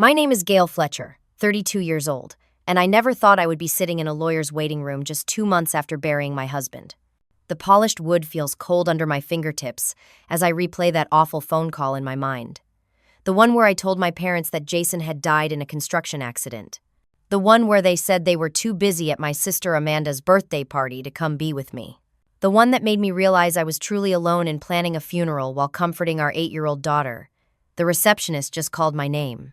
My name is Gail Fletcher, 32 years old, and I never thought I would be sitting in a lawyer's waiting room just 2 months after burying my husband. The polished wood feels cold under my fingertips as I replay that awful phone call in my mind. The one where I told my parents that Jason had died in a construction accident. The one where they said they were too busy at my sister Amanda's birthday party to come be with me. The one that made me realize I was truly alone in planning a funeral while comforting our 8-year-old daughter. The receptionist just called my name.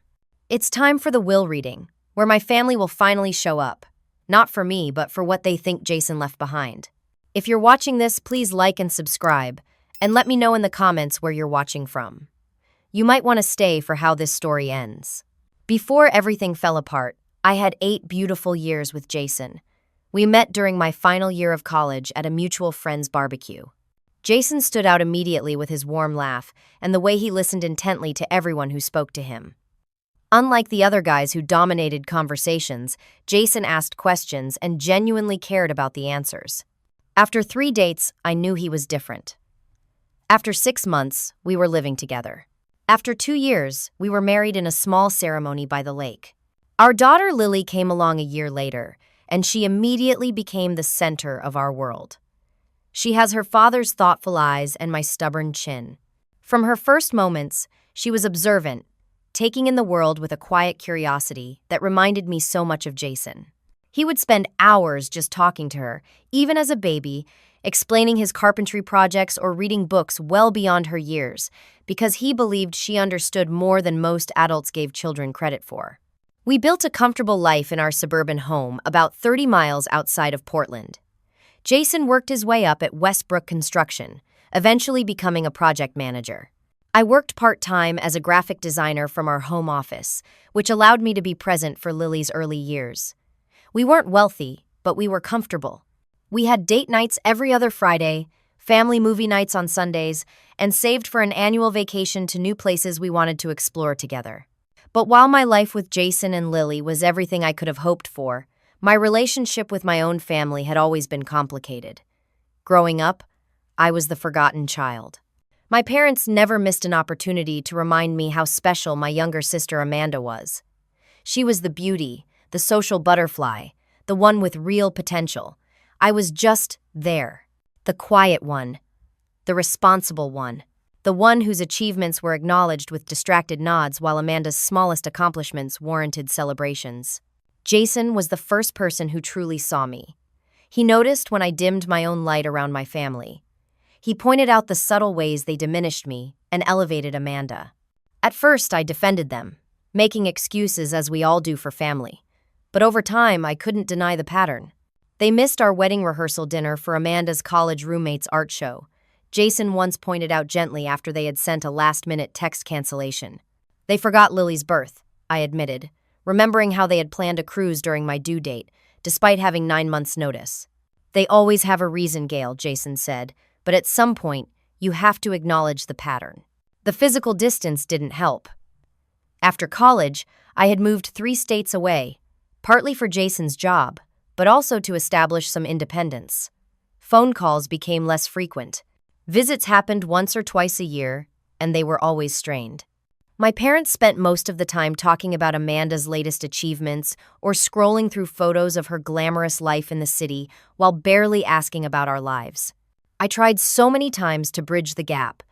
It's time for the will reading, where my family will finally show up. Not for me, but for what they think Jason left behind. If you're watching this, please like and subscribe, and let me know in the comments where you're watching from. You might want to stay for how this story ends. Before everything fell apart, I had 8 beautiful years with Jason. We met during my final year of college at a mutual friend's barbecue. Jason stood out immediately with his warm laugh and the way he listened intently to everyone who spoke to him. Unlike the other guys who dominated conversations, Jason asked questions and genuinely cared about the answers. After 3 dates, I knew he was different. After 6 months, we were living together. After 2 years, we were married in a small ceremony by the lake. Our daughter Lily came along a year later, and she immediately became the center of our world. She has her father's thoughtful eyes and my stubborn chin. From her first moments, she was observant, taking in the world with a quiet curiosity that reminded me so much of Jason. He would spend hours just talking to her, even as a baby, explaining his carpentry projects or reading books well beyond her years, because he believed she understood more than most adults gave children credit for. We built a comfortable life in our suburban home about 30 miles outside of Portland. Jason worked his way up at Westbrook Construction, eventually becoming a project manager. I worked part-time as a graphic designer from our home office, which allowed me to be present for Lily's early years. We weren't wealthy, but we were comfortable. We had date nights every other Friday, family movie nights on Sundays, and saved for an annual vacation to new places we wanted to explore together. But while my life with Jason and Lily was everything I could have hoped for, my relationship with my own family had always been complicated. Growing up, I was the forgotten child. My parents never missed an opportunity to remind me how special my younger sister Amanda was. She was the beauty, the social butterfly, the one with real potential. I was just there, the quiet one, the responsible one, the one whose achievements were acknowledged with distracted nods while Amanda's smallest accomplishments warranted celebrations. Jason was the first person who truly saw me. He noticed when I dimmed my own light around my family. He pointed out the subtle ways they diminished me and elevated Amanda. At first, I defended them, making excuses as we all do for family. But over time, I couldn't deny the pattern. They missed our wedding rehearsal dinner for Amanda's college roommate's art show. Jason once pointed out gently after they had sent a last-minute text cancellation. They forgot Lily's birth, I admitted, remembering how they had planned a cruise during my due date, despite having 9 months' notice. They always have a reason, Gail, Jason said, but at some point, you have to acknowledge the pattern. The physical distance didn't help. After college, I had moved 3 states away, partly for Jason's job, but also to establish some independence. Phone calls became less frequent. Visits happened once or twice a year, and they were always strained. My parents spent most of the time talking about Amanda's latest achievements or scrolling through photos of her glamorous life in the city while barely asking about our lives. I tried so many times to bridge the gap.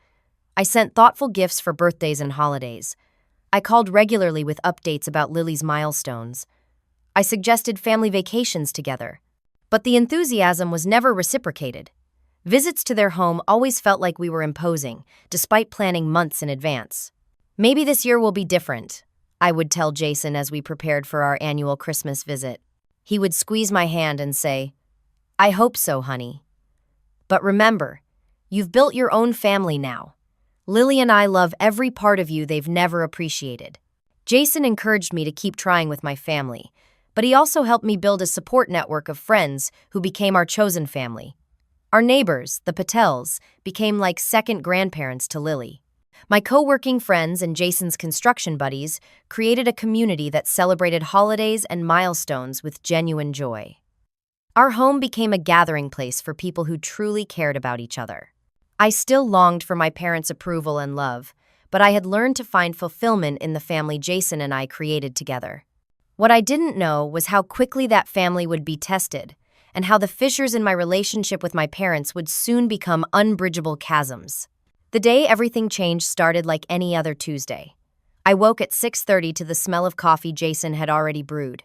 I sent thoughtful gifts for birthdays and holidays. I called regularly with updates about Lily's milestones. I suggested family vacations together. But the enthusiasm was never reciprocated. Visits to their home always felt like we were imposing, despite planning months in advance. Maybe this year will be different, I would tell Jason as we prepared for our annual Christmas visit. He would squeeze my hand and say, "I hope so, honey. But remember, you've built your own family now. Lily and I love every part of you they've never appreciated." Jason encouraged me to keep trying with my family, but he also helped me build a support network of friends who became our chosen family. Our neighbors, the Patels, became like second grandparents to Lily. My co-working friends and Jason's construction buddies created a community that celebrated holidays and milestones with genuine joy. Our home became a gathering place for people who truly cared about each other. I still longed for my parents' approval and love, but I had learned to find fulfillment in the family Jason and I created together. What I didn't know was how quickly that family would be tested, and how the fissures in my relationship with my parents would soon become unbridgeable chasms. The day everything changed started like any other Tuesday. I woke at 6:30 to the smell of coffee Jason had already brewed.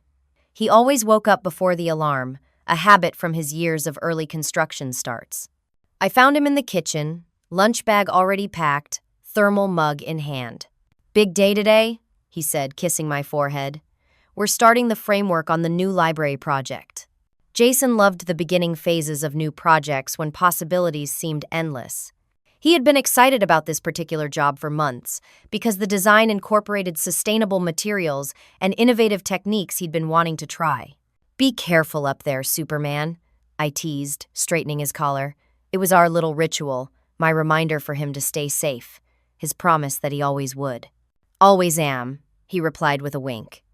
He always woke up before the alarm, a habit from his years of early construction starts. I found him in the kitchen, lunch bag already packed, thermal mug in hand. "Big day today," he said, kissing my forehead. "We're starting the framework on the new library project." Jason loved the beginning phases of new projects when possibilities seemed endless. He had been excited about this particular job for months because the design incorporated sustainable materials and innovative techniques he'd been wanting to try. "Be careful up there, Superman," I teased, straightening his collar. It was our little ritual, my reminder for him to stay safe, his promise that he always would. "Always am," he replied with a wink.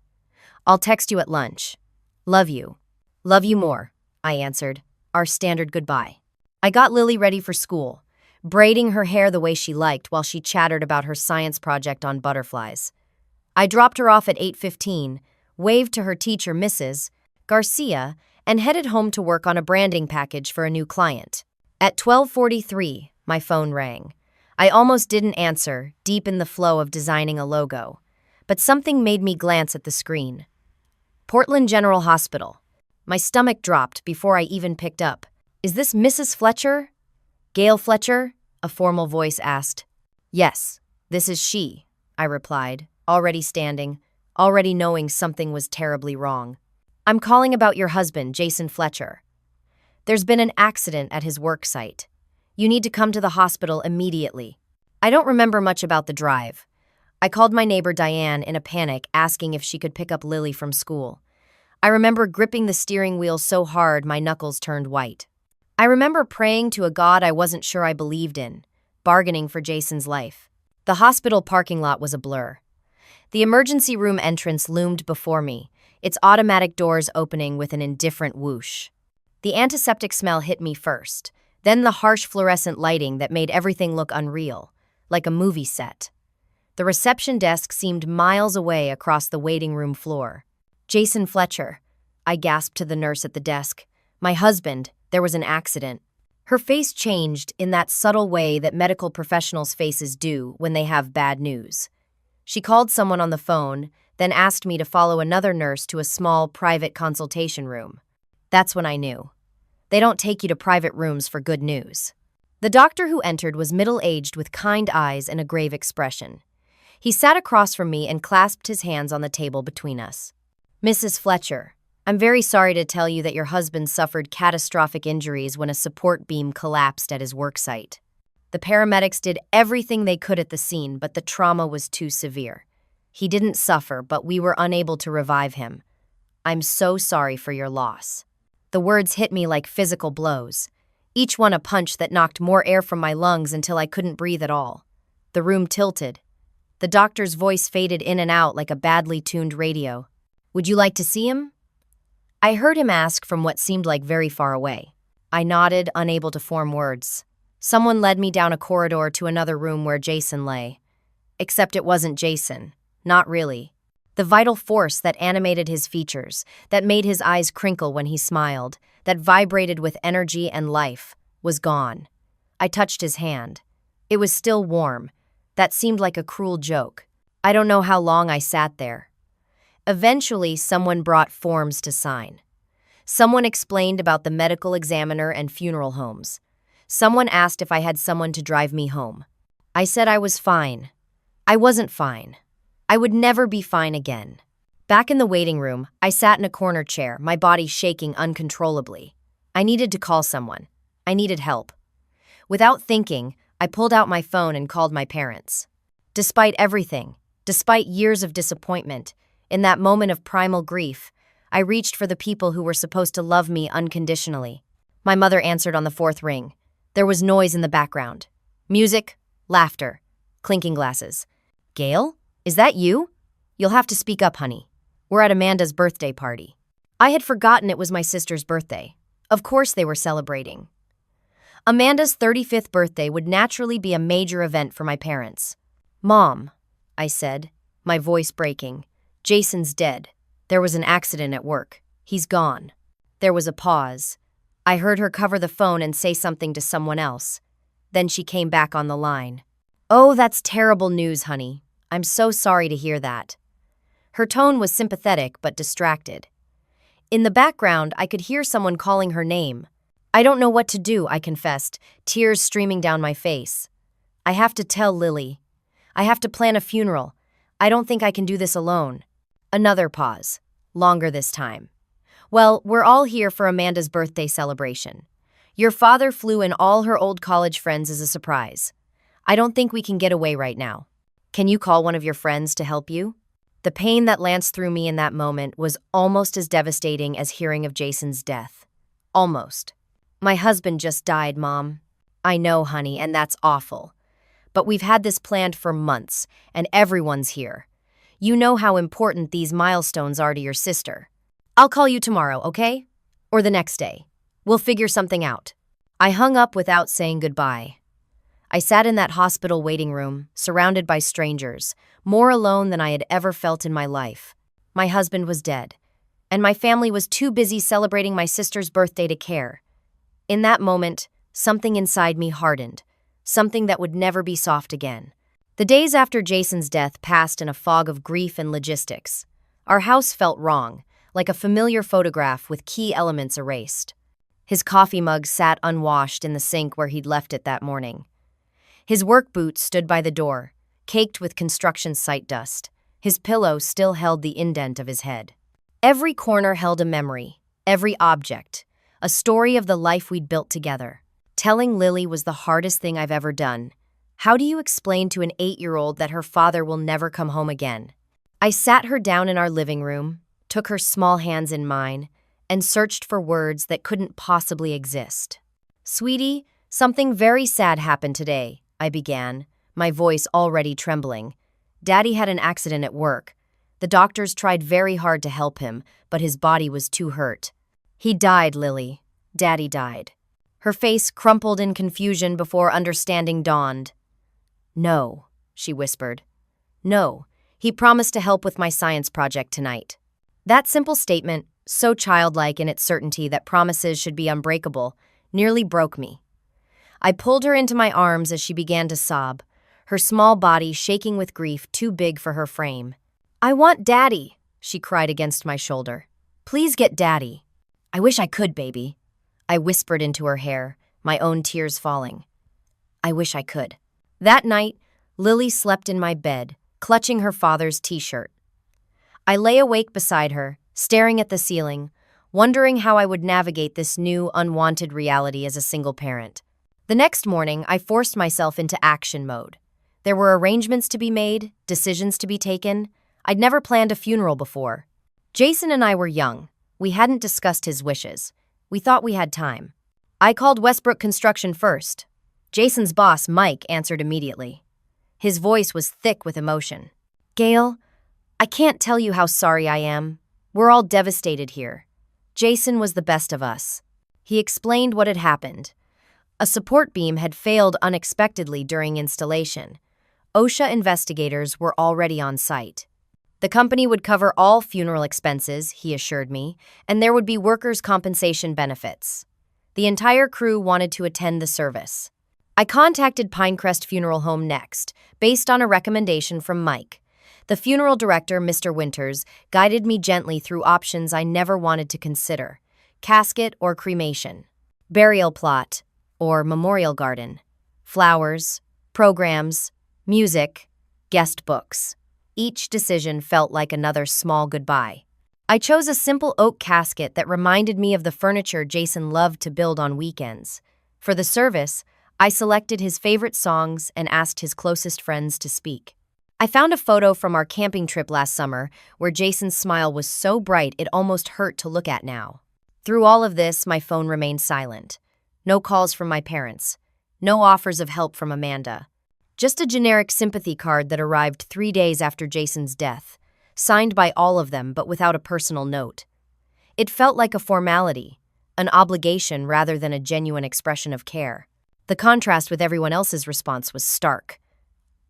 "I'll text you at lunch. Love you." "Love you more," I answered, our standard goodbye. I got Lily ready for school, braiding her hair the way she liked while she chattered about her science project on butterflies. I dropped her off at 8:15, waved to her teacher, Mrs. Garcia, and headed home to work on a branding package for a new client. At 12:43, my phone rang. I almost didn't answer, deep in the flow of designing a logo, but something made me glance at the screen. Portland General Hospital. My stomach dropped before I even picked up. "Is this Mrs. Fletcher?" "Gail Fletcher?" a formal voice asked. "Yes, this is she," I replied, already standing, already knowing something was terribly wrong. "I'm calling about your husband, Jason Fletcher. There's been an accident at his work site. You need to come to the hospital immediately." I don't remember much about the drive. I called my neighbor Diane in a panic, asking if she could pick up Lily from school. I remember gripping the steering wheel so hard my knuckles turned white. I remember praying to a God I wasn't sure I believed in, bargaining for Jason's life. The hospital parking lot was a blur. The emergency room entrance loomed before me, its automatic doors opening with an indifferent whoosh. The antiseptic smell hit me first, then the harsh fluorescent lighting that made everything look unreal, like a movie set. The reception desk seemed miles away across the waiting room floor. "Jason Fletcher," I gasped to the nurse at the desk. "My husband, there was an accident." Her face changed in that subtle way that medical professionals' faces do when they have bad news. She called someone on the phone, then asked me to follow another nurse to a small, private consultation room. That's when I knew. They don't take you to private rooms for good news. The doctor who entered was middle-aged with kind eyes and a grave expression. He sat across from me and clasped his hands on the table between us. "Mrs. Fletcher, I'm very sorry to tell you that your husband suffered catastrophic injuries when a support beam collapsed at his worksite. The paramedics did everything they could at the scene, but the trauma was too severe. He didn't suffer, but we were unable to revive him. I'm so sorry for your loss." The words hit me like physical blows, each one a punch that knocked more air from my lungs until I couldn't breathe at all. The room tilted. The doctor's voice faded in and out like a badly tuned radio. "Would you like to see him?" I heard him ask from what seemed like very far away. I nodded, unable to form words. Someone led me down a corridor to another room where Jason lay. Except it wasn't Jason. Not really. The vital force that animated his features, that made his eyes crinkle when he smiled, that vibrated with energy and life, was gone. I touched his hand. It was still warm. That seemed like a cruel joke. I don't know how long I sat there. Eventually, someone brought forms to sign. Someone explained about the medical examiner and funeral homes. Someone asked if I had someone to drive me home. I said I was fine. I wasn't fine. I would never be fine again. Back in the waiting room, I sat in a corner chair, my body shaking uncontrollably. I needed to call someone. I needed help. Without thinking, I pulled out my phone and called my parents. Despite everything, despite years of disappointment, in that moment of primal grief, I reached for the people who were supposed to love me unconditionally. My mother answered on the fourth ring. There was noise in the background. Music, laughter, clinking glasses. "Gail? Is that you? You'll have to speak up, honey. We're at Amanda's birthday party." I had forgotten it was my sister's birthday. Of course they were celebrating. Amanda's 35th birthday would naturally be a major event for my parents. Mom, I said, my voice breaking. Jason's dead. There was an accident at work. He's gone. There was a pause. I heard her cover the phone and say something to someone else. Then she came back on the line. Oh, that's terrible news, honey. I'm so sorry to hear that. Her tone was sympathetic but distracted. In the background, I could hear someone calling her name. I don't know what to do, I confessed, tears streaming down my face. I have to tell Lily. I have to plan a funeral. I don't think I can do this alone. Another pause. Longer this time. Well, we're all here for Amanda's birthday celebration. Your father flew in all her old college friends as a surprise. I don't think we can get away right now. Can you call one of your friends to help you? The pain that lanced through me in that moment was almost as devastating as hearing of Jason's death. Almost. My husband just died, Mom. I know, honey, and that's awful. But we've had this planned for months, and everyone's here. You know how important these milestones are to your sister. I'll call you tomorrow, okay? Or the next day. We'll figure something out. I hung up without saying goodbye. I sat in that hospital waiting room, surrounded by strangers, more alone than I had ever felt in my life. My husband was dead, and my family was too busy celebrating my sister's birthday to care. In that moment, something inside me hardened, something that would never be soft again. The days after Jason's death passed in a fog of grief and logistics. Our house felt wrong, like a familiar photograph with key elements erased. His coffee mug sat unwashed in the sink where he'd left it that morning. His work boots stood by the door, caked with construction site dust. His pillow still held the indent of his head. Every corner held a memory, every object, a story of the life we'd built together. Telling Lily was the hardest thing I've ever done. How do you explain to an 8-year-old that her father will never come home again? I sat her down in our living room, took her small hands in mine, and searched for words that couldn't possibly exist. Sweetie, something very sad happened today, I began, my voice already trembling. Daddy had an accident at work. The doctors tried very hard to help him, but his body was too hurt. He died, Lily. Daddy died. Her face crumpled in confusion before understanding dawned. No, she whispered. No, he promised to help with my science project tonight. That simple statement, so childlike in its certainty that promises should be unbreakable, nearly broke me. I pulled her into my arms as she began to sob, her small body shaking with grief too big for her frame. I want Daddy, she cried against my shoulder. Please get Daddy. I wish I could, baby. I whispered into her hair, my own tears falling. I wish I could. That night, Lily slept in my bed, clutching her father's t-shirt. I lay awake beside her, staring at the ceiling, wondering how I would navigate this new, unwanted reality as a single parent. The next morning, I forced myself into action mode. There were arrangements to be made, decisions to be taken. I'd never planned a funeral before. Jason and I were young. We hadn't discussed his wishes. We thought we had time. I called Westbrook Construction first. Jason's boss, Mike, answered immediately. His voice was thick with emotion. Gail, I can't tell you how sorry I am. We're all devastated here. Jason was the best of us. He explained what had happened. A support beam had failed unexpectedly during installation. OSHA investigators were already on site. The company would cover all funeral expenses, he assured me, and there would be workers' compensation benefits. The entire crew wanted to attend the service. I contacted Pinecrest Funeral Home next, based on a recommendation from Mike. The funeral director, Mr. Winters, guided me gently through options I never wanted to consider: casket or cremation, burial plot or memorial garden, flowers, programs, music, guest books. Each decision felt like another small goodbye. I chose a simple oak casket that reminded me of the furniture Jason loved to build on weekends. For the service, I selected his favorite songs and asked his closest friends to speak. I found a photo from our camping trip last summer where Jason's smile was so bright it almost hurt to look at now. Through all of this, my phone remained silent. No calls from my parents. No offers of help from Amanda. Just a generic sympathy card that arrived 3 days after Jason's death, signed by all of them but without a personal note. It felt like a formality, an obligation rather than a genuine expression of care. The contrast with everyone else's response was stark.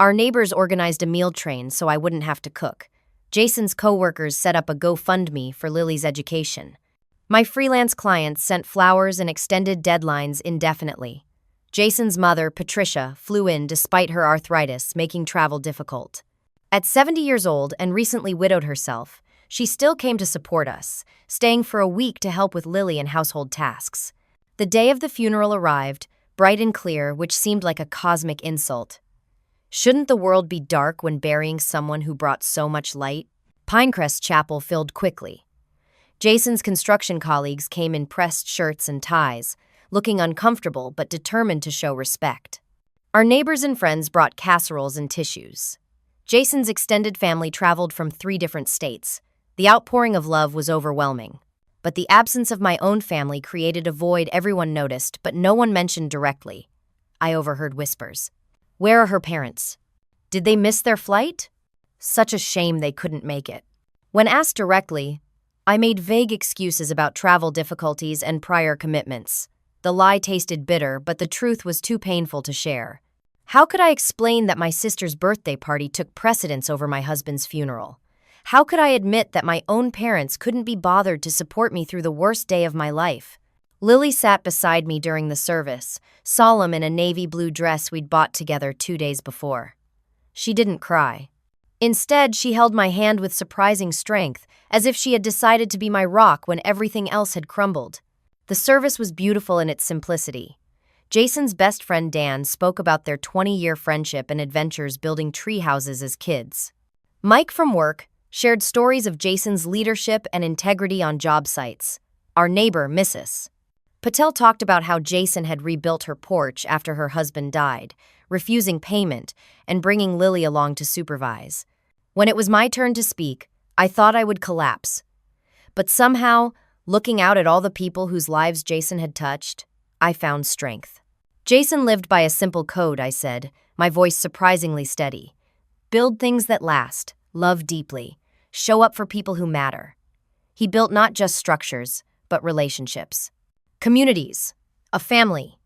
Our neighbors organized a meal train so I wouldn't have to cook. Jason's coworkers set up a GoFundMe for Lily's education. My freelance clients sent flowers and extended deadlines indefinitely. Jason's mother, Patricia, flew in despite her arthritis, making travel difficult. At 70 years old and recently widowed herself, she still came to support us, staying for a week to help with Lily and household tasks. The day of the funeral arrived, bright and clear, which seemed like a cosmic insult. Shouldn't the world be dark when burying someone who brought so much light? Pinecrest Chapel filled quickly. Jason's construction colleagues came in pressed shirts and ties, looking uncomfortable but determined to show respect. Our neighbors and friends brought casseroles and tissues. Jason's extended family traveled from 3 different states. The outpouring of love was overwhelming. But the absence of my own family created a void everyone noticed, but no one mentioned directly. I overheard whispers. Where are her parents? Did they miss their flight? Such a shame they couldn't make it. When asked directly, I made vague excuses about travel difficulties and prior commitments. The lie tasted bitter, but the truth was too painful to share. How could I explain that my sister's birthday party took precedence over my husband's funeral? How could I admit that my own parents couldn't be bothered to support me through the worst day of my life? Lily sat beside me during the service, solemn in a navy blue dress we'd bought together 2 days before. She didn't cry. Instead, she held my hand with surprising strength, as if she had decided to be my rock when everything else had crumbled. The service was beautiful in its simplicity. Jason's best friend Dan spoke about their 20-year friendship and adventures building tree houses as kids. Mike from work shared stories of Jason's leadership and integrity on job sites. Our neighbor, Mrs. Patel, talked about how Jason had rebuilt her porch after her husband died, refusing payment and bringing Lily along to supervise. When it was my turn to speak, I thought I would collapse. But somehow, looking out at all the people whose lives Jason had touched, I found strength. Jason lived by a simple code, I said, my voice surprisingly steady. Build things that last, love deeply, show up for people who matter. He built not just structures, but relationships. Communities, a family.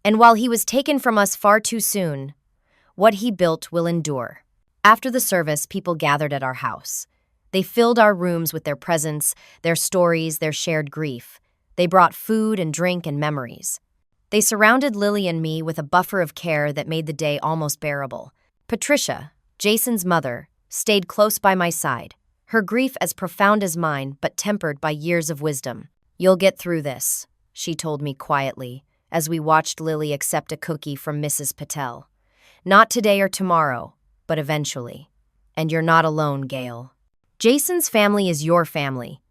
And while he was taken from us far too soon, what he built will endure. After the service, people gathered at our house. They filled our rooms with their presence, their stories, their shared grief. They brought food and drink and memories. They surrounded Lily and me with a buffer of care that made the day almost bearable. Patricia, Jason's mother, stayed close by my side, her grief as profound as mine but tempered by years of wisdom. You'll get through this, she told me quietly, as we watched Lily accept a cookie from Mrs. Patel. Not today or tomorrow, but eventually. And you're not alone, Gail. Jason's family is your family.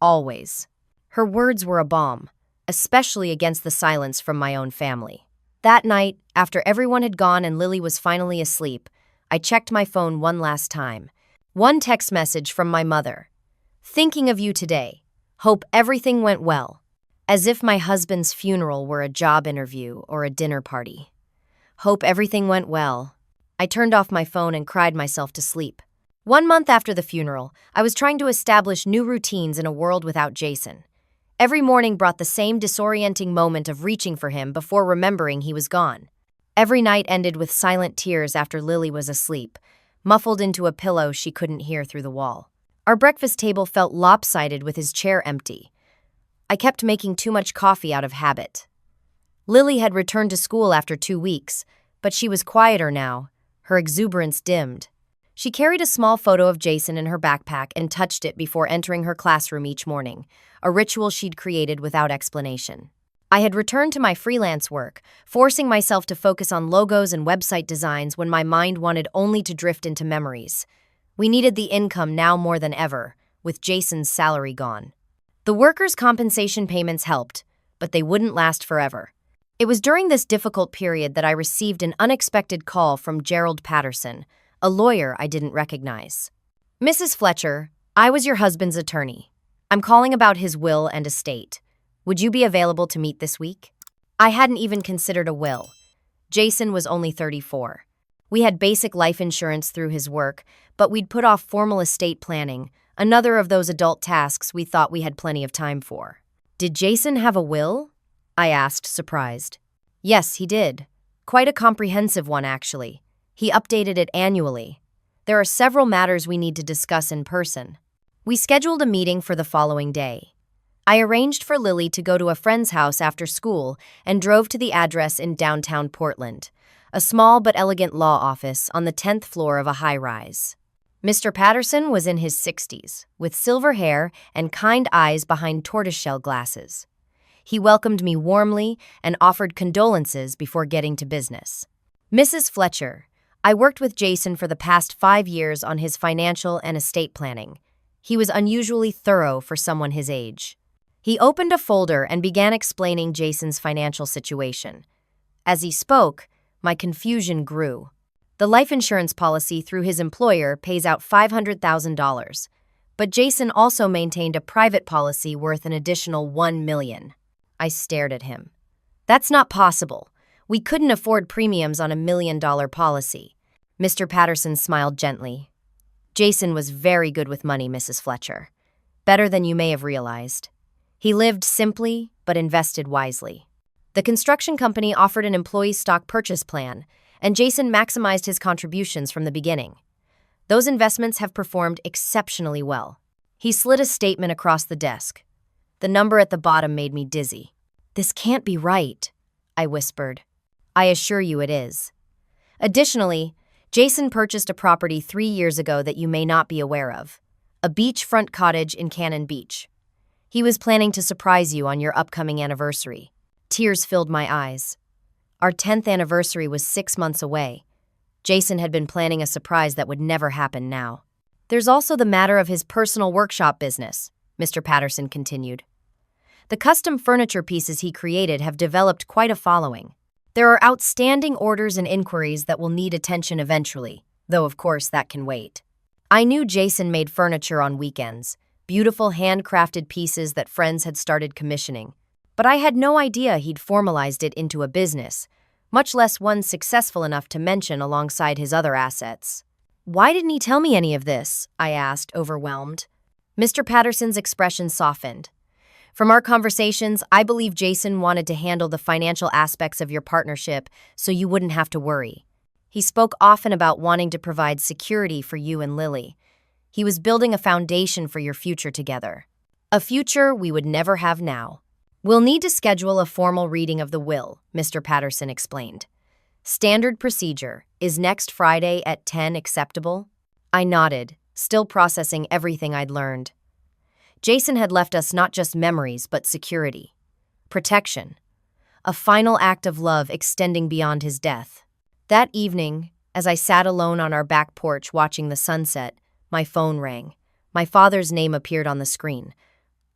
Always. Her words were a balm, especially against the silence from my own family. That night, after everyone had gone and Lily was finally asleep, I checked my phone one last time. One text message from my mother. Thinking of you today. Hope everything went well. As if my husband's funeral were a job interview or a dinner party. Hope everything went well. I turned off my phone and cried myself to sleep. 1 month after the funeral, I was trying to establish new routines in a world without Jason. Every morning brought the same disorienting moment of reaching for him before remembering he was gone. Every night ended with silent tears after Lily was asleep, muffled into a pillow she couldn't hear through the wall. Our breakfast table felt lopsided with his chair empty. I kept making too much coffee out of habit. Lily had returned to school after 2 weeks, but she was quieter now, her exuberance dimmed. She carried a small photo of Jason in her backpack and touched it before entering her classroom each morning, a ritual she'd created without explanation. I had returned to my freelance work, forcing myself to focus on logos and website designs when my mind wanted only to drift into memories. We needed the income now more than ever, with Jason's salary gone. The workers' compensation payments helped, but they wouldn't last forever. It was during this difficult period that I received an unexpected call from Gerald Patterson, a lawyer I didn't recognize. Mrs. Fletcher, I was your husband's attorney. I'm calling about his will and estate. Would you be available to meet this week? I hadn't even considered a will. Jason was only 34. We had basic life insurance through his work, but we'd put off formal estate planning, another of those adult tasks we thought we had plenty of time for. Did Jason have a will? I asked, surprised. Yes, he did. Quite a comprehensive one, actually. He updated it annually. There are several matters we need to discuss in person. We scheduled a meeting for the following day. I arranged for Lily to go to a friend's house after school and drove to the address in downtown Portland, a small but elegant law office on the 10th floor of a high-rise. Mr. Patterson was in his 60s, with silver hair and kind eyes behind tortoiseshell glasses. He welcomed me warmly and offered condolences before getting to business. Mrs. Fletcher, I worked with Jason for the past 5 years on his financial and estate planning. He was unusually thorough for someone his age. He opened a folder and began explaining Jason's financial situation. As he spoke, my confusion grew. The life insurance policy through his employer pays out $500,000, but Jason also maintained a private policy worth an additional $1 million. I stared at him. That's not possible. We couldn't afford premiums on $1 million policy. Mr. Patterson smiled gently. Jason was very good with money, Mrs. Fletcher. Better than you may have realized. He lived simply, but invested wisely. The construction company offered an employee stock purchase plan, and Jason maximized his contributions from the beginning. Those investments have performed exceptionally well. He slid a statement across the desk. The number at the bottom made me dizzy. This can't be right, I whispered. I assure you it is. Additionally, Jason purchased a property 3 years ago that you may not be aware of, a beachfront cottage in Cannon Beach. He was planning to surprise you on your upcoming anniversary. Tears filled my eyes. Our 10th anniversary was 6 months away. Jason had been planning a surprise that would never happen now. There's also the matter of his personal workshop business, Mr. Patterson continued. The custom furniture pieces he created have developed quite a following. There are outstanding orders and inquiries that will need attention eventually, though of course that can wait. I knew Jason made furniture on weekends, beautiful handcrafted pieces that friends had started commissioning. But I had no idea he'd formalized it into a business, much less one successful enough to mention alongside his other assets. Why didn't he tell me any of this? I asked, overwhelmed. Mr. Patterson's expression softened. From our conversations, I believe Jason wanted to handle the financial aspects of your partnership so you wouldn't have to worry. He spoke often about wanting to provide security for you and Lily. He was building a foundation for your future together. A future we would never have now. We'll need to schedule a formal reading of the will, Mr. Patterson explained. Standard procedure. Is next Friday at 10 acceptable? I nodded, still processing everything I'd learned. Jason had left us not just memories, but security. Protection. A final act of love extending beyond his death. That evening, as I sat alone on our back porch watching the sunset, my phone rang. My father's name appeared on the screen.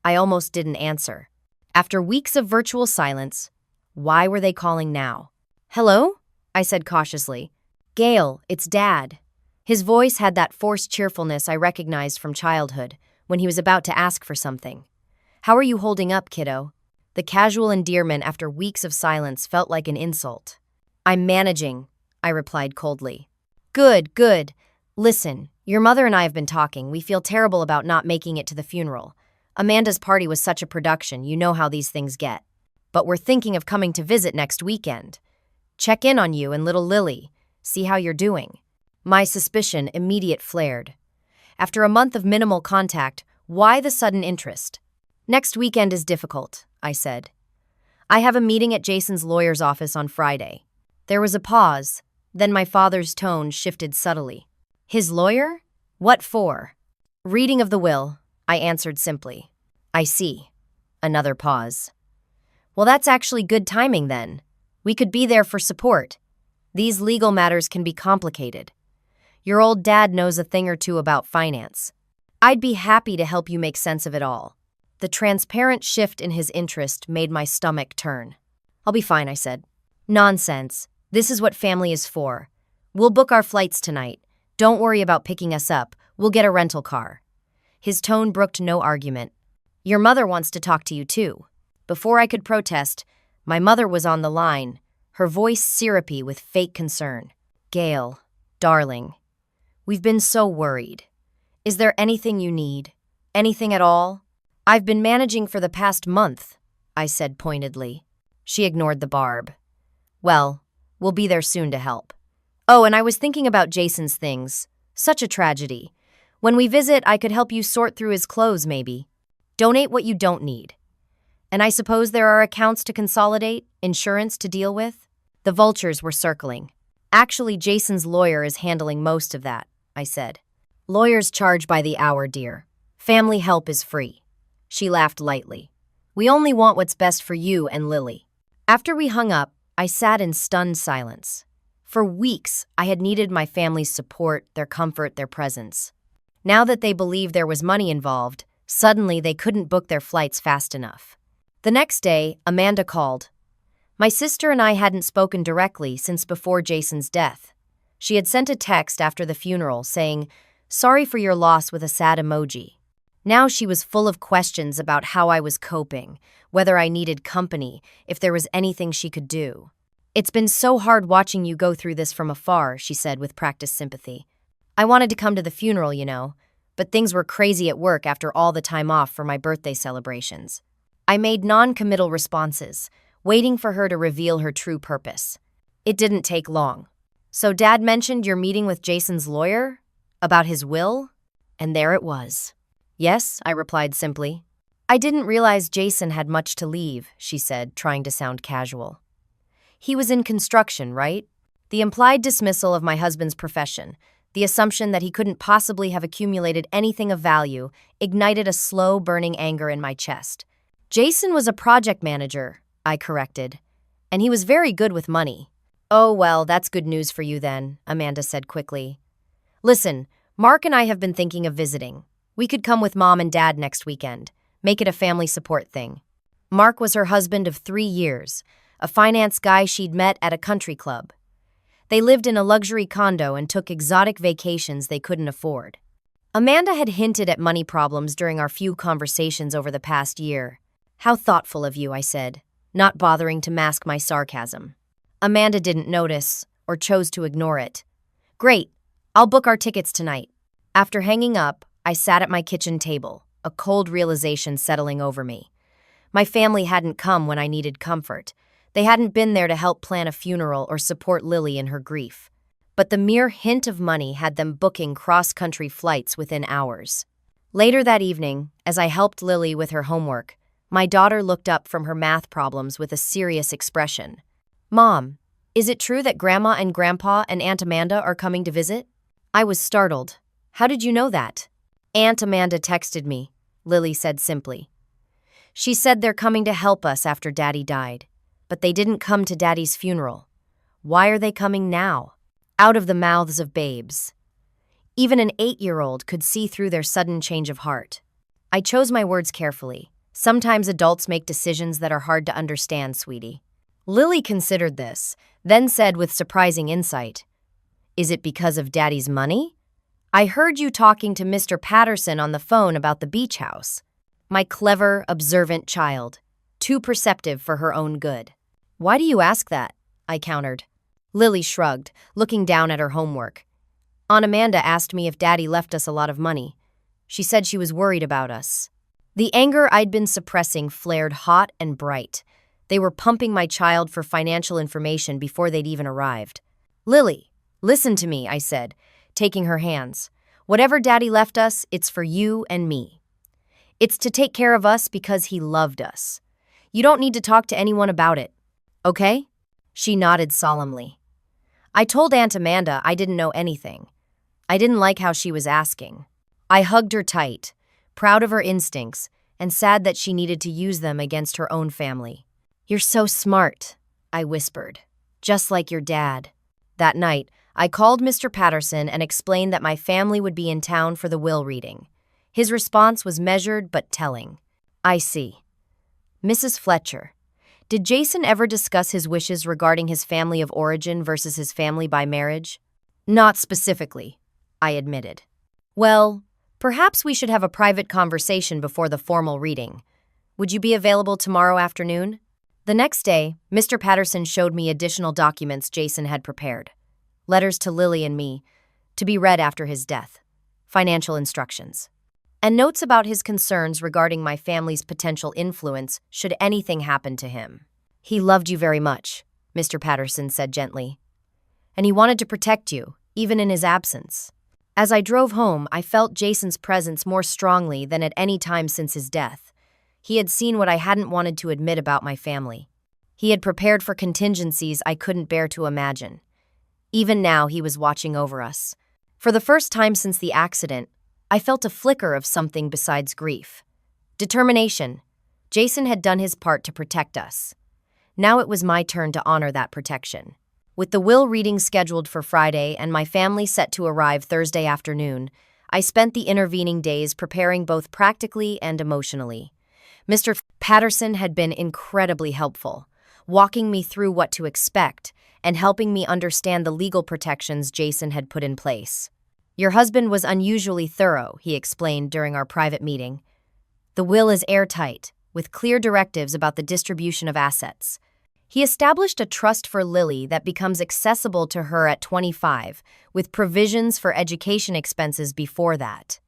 I almost didn't answer. After weeks of virtual silence, why were they calling now? Hello? I said cautiously. Gail, it's Dad. His voice had that forced cheerfulness I recognized from childhood, when he was about to ask for something. How are you holding up, kiddo? The casual endearment after weeks of silence felt like an insult. I'm managing, I replied coldly. Good, good. Listen, your mother and I have been talking. We feel terrible about not making it to the funeral. Amanda's party was such a production, you know how these things get. But we're thinking of coming to visit next weekend. Check in on you and little Lily. See how you're doing. My suspicion immediately flared. After a month of minimal contact, why the sudden interest? Next weekend is difficult, I said. I have a meeting at Jason's lawyer's office on Friday. There was a pause, then my father's tone shifted subtly. His lawyer? What for? Reading of the will, I answered simply. I see. Another pause. Well, that's actually good timing then. We could be there for support. These legal matters can be complicated. Your old dad knows a thing or two about finance. I'd be happy to help you make sense of it all. The transparent shift in his interest made my stomach turn. I'll be fine, I said. Nonsense. This is what family is for. We'll book our flights tonight. Don't worry about picking us up. We'll get a rental car. His tone brooked no argument. Your mother wants to talk to you too. Before I could protest, my mother was on the line, her voice syrupy with fake concern. Gail, darling, we've been so worried. Is there anything you need? Anything at all? I've been managing for the past month, I said pointedly. She ignored the barb. Well, we'll be there soon to help. Oh, and I was thinking about Jason's things. Such a tragedy. When we visit, I could help you sort through his clothes, maybe. Donate what you don't need. And I suppose there are accounts to consolidate, insurance to deal with? The vultures were circling. Actually, Jason's lawyer is handling most of that, I said. Lawyers charge by the hour, dear. Family help is free. She laughed lightly. We only want what's best for you and Lily. After we hung up, I sat in stunned silence. For weeks, I had needed my family's support, their comfort, their presence. Now that they believed there was money involved, suddenly they couldn't book their flights fast enough. The next day, Amanda called. My sister and I hadn't spoken directly since before Jason's death. She had sent a text after the funeral saying, "Sorry for your loss," with a sad emoji. Now she was full of questions about how I was coping, whether I needed company, if there was anything she could do. It's been so hard watching you go through this from afar, she said with practiced sympathy. I wanted to come to the funeral, but things were crazy at work after all the time off for my birthday celebrations. I made non-committal responses, waiting for her to reveal her true purpose. It didn't take long. So Dad mentioned your meeting with Jason's lawyer? About his will? And there it was. Yes, I replied simply. I didn't realize Jason had much to leave, she said, trying to sound casual. He was in construction, right? The implied dismissal of my husband's profession, the assumption that he couldn't possibly have accumulated anything of value, ignited a slow, burning anger in my chest. Jason was a project manager, I corrected, and he was very good with money. Oh, well, that's good news for you then, Amanda said quickly. Listen, Mark and I have been thinking of visiting. We could come with Mom and Dad next weekend, make it a family support thing. Mark was her husband of 3 years, a finance guy she'd met at a country club. They lived in a luxury condo and took exotic vacations they couldn't afford. Amanda had hinted at money problems during our few conversations over the past year. How thoughtful of you, I said, not bothering to mask my sarcasm. Amanda didn't notice, or chose to ignore it. Great, I'll book our tickets tonight. After hanging up, I sat at my kitchen table, a cold realization settling over me. My family hadn't come when I needed comfort. They hadn't been there to help plan a funeral or support Lily in her grief. But the mere hint of money had them booking cross-country flights within hours. Later that evening, as I helped Lily with her homework, my daughter looked up from her math problems with a serious expression. Mom, is it true that Grandma and Grandpa and Aunt Amanda are coming to visit? I was startled. How did you know that? Aunt Amanda texted me, Lily said simply. She said they're coming to help us after Daddy died. But they didn't come to Daddy's funeral. Why are they coming now? Out of the mouths of babes. Even an 8-year-old could see through their sudden change of heart. I chose my words carefully. Sometimes adults make decisions that are hard to understand, sweetie. Lily considered this, then said with surprising insight, Is it because of Daddy's money? I heard you talking to Mr. Patterson on the phone about the beach house. My clever, observant child, too perceptive for her own good. Why do you ask that? I countered. Lily shrugged, looking down at her homework. Aunt Amanda asked me if Daddy left us a lot of money. She said she was worried about us. The anger I'd been suppressing flared hot and bright. They were pumping my child for financial information before they'd even arrived. Lily, listen to me, I said, taking her hands. Whatever Daddy left us, it's for you and me. It's to take care of us because he loved us. You don't need to talk to anyone about it. Okay? She nodded solemnly. I told Aunt Amanda I didn't know anything. I didn't like how she was asking. I hugged her tight, proud of her instincts, and sad that she needed to use them against her own family. You're so smart, I whispered, just like your dad. That night, I called Mr. Patterson and explained that my family would be in town for the will reading. His response was measured but telling. I see. Mrs. Fletcher, did Jason ever discuss his wishes regarding his family of origin versus his family by marriage? Not specifically, I admitted. Well, perhaps we should have a private conversation before the formal reading. Would you be available tomorrow afternoon? The next day, Mr. Patterson showed me additional documents Jason had prepared. Letters to Lily and me, to be read after his death, financial instructions, and notes about his concerns regarding my family's potential influence should anything happen to him. He loved you very much, Mr. Patterson said gently. and he wanted to protect you, even in his absence. As I drove home, I felt Jason's presence more strongly than at any time since his death. He had seen what I hadn't wanted to admit about my family. He had prepared for contingencies I couldn't bear to imagine. Even now, he was watching over us. For the first time since the accident, I felt a flicker of something besides grief. Determination. Jason had done his part to protect us. Now it was my turn to honor that protection. With the will reading scheduled for Friday and my family set to arrive Thursday afternoon, I spent the intervening days preparing both practically and emotionally. Mr. Patterson had been incredibly helpful, walking me through what to expect and helping me understand the legal protections Jason had put in place. Your husband was unusually thorough, he explained during our private meeting. The will is airtight, with clear directives about the distribution of assets. He established a trust for Lily that becomes accessible to her at 25, with provisions for education expenses before that.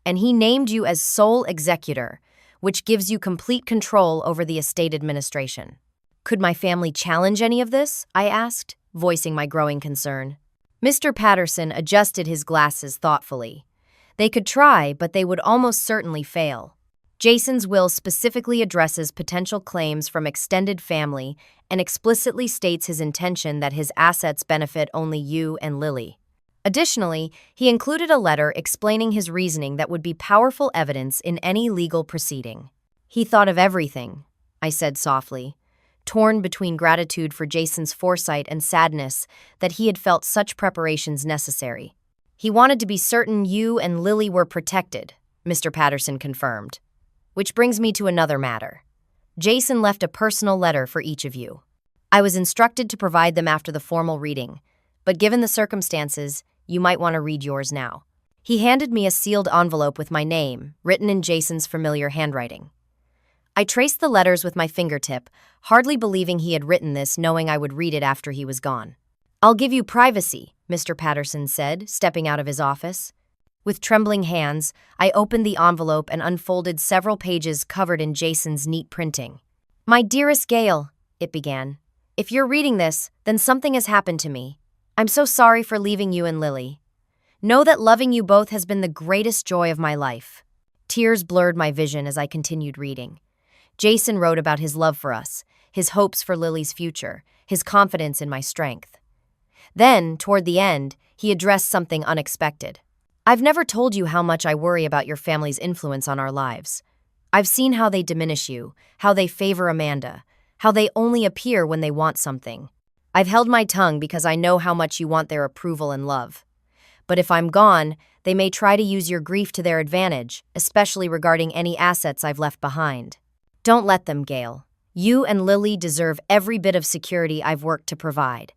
And he named you as sole executor, which gives you complete control over the estate administration. Could my family challenge any of this? I asked, voicing my growing concern. Mr. Patterson adjusted his glasses thoughtfully. They could try, but they would almost certainly fail. Jason's will specifically addresses potential claims from extended family and explicitly states his intention that his assets benefit only you and Lily. Additionally, he included a letter explaining his reasoning that would be powerful evidence in any legal proceeding. He thought of everything, I said softly, torn between gratitude for Jason's foresight and sadness that he had felt such preparations necessary. He wanted to be certain you and Lily were protected, Mr. Patterson confirmed. Which brings me to another matter. Jason left a personal letter for each of you. I was instructed to provide them after the formal reading, but given the circumstances, you might want to read yours now. He handed me a sealed envelope with my name, written in Jason's familiar handwriting. I traced the letters with my fingertip, hardly believing he had written this, knowing I would read it after he was gone. I'll give you privacy, Mr. Patterson said, stepping out of his office. With trembling hands, I opened the envelope and unfolded several pages covered in Jason's neat printing. My dearest Gail, it began. If you're reading this, then something has happened to me. I'm so sorry for leaving you and Lily. Know that loving you both has been the greatest joy of my life. Tears blurred my vision as I continued reading. Jason wrote about his love for us, his hopes for Lily's future, his confidence in my strength. Then, toward the end, he addressed something unexpected. I've never told you how much I worry about your family's influence on our lives. I've seen how they diminish you, how they favor Amanda, how they only appear when they want something. I've held my tongue because I know how much you want their approval and love. But if I'm gone, they may try to use your grief to their advantage, especially regarding any assets I've left behind. Don't let them, Gail. You and Lily deserve every bit of security I've worked to provide.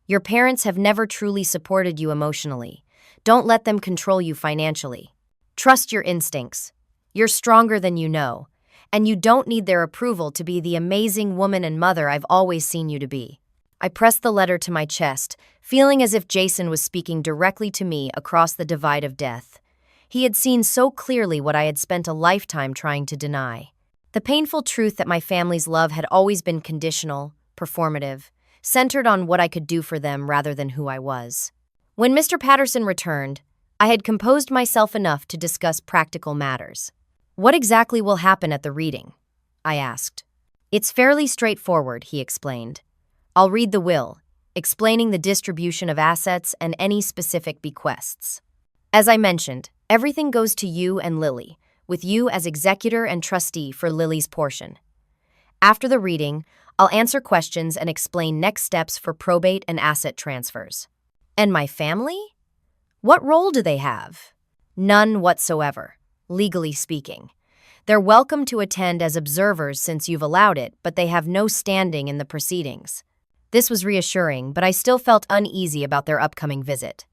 Your parents have never truly supported you emotionally. Don't let them control you financially. Trust your instincts. You're stronger than you know, and you don't need their approval to be the amazing woman and mother I've always seen you to be. I pressed the letter to my chest, feeling as if Jason was speaking directly to me across the divide of death. He had seen so clearly what I had spent a lifetime trying to deny. The painful truth that my family's love had always been conditional, performative, centered on what I could do for them rather than who I was. When Mr. Patterson returned, I had composed myself enough to discuss practical matters. What exactly will happen at the reading? I asked. It's fairly straightforward, he explained. I'll read the will, explaining the distribution of assets and any specific bequests. As I mentioned, everything goes to you and Lily, with you as executor and trustee for Lily's portion. After the reading, I'll answer questions and explain next steps for probate and asset transfers. And my family? What role do they have? None whatsoever, legally speaking. They're welcome to attend as observers since you've allowed it, but they have no standing in the proceedings. This was reassuring, but I still felt uneasy about their upcoming visit.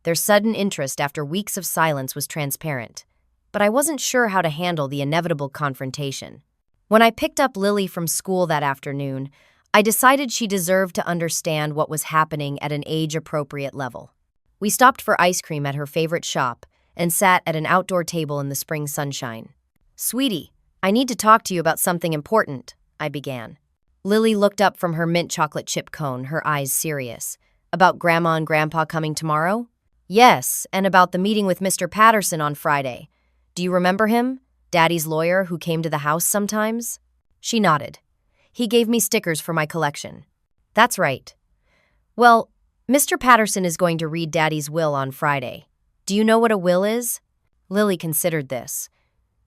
Their sudden interest after weeks of silence was transparent, but I wasn't sure how to handle the inevitable confrontation. When I picked up Lily from school that afternoon, I decided she deserved to understand what was happening at an age-appropriate level. We stopped for ice cream at her favorite shop and sat at an outdoor table in the spring sunshine. "Sweetie, I need to talk to you about something important," I began. Lily looked up from her mint chocolate chip cone, her eyes serious, About Grandma and Grandpa coming tomorrow? Yes, and about the meeting with Mr. Patterson on Friday. Do you remember him? Daddy's lawyer who came to the house sometimes? She nodded. He gave me stickers for my collection. That's right. Well, Mr. Patterson is going to read Daddy's will on Friday. Do you know what a will is? Lily considered this.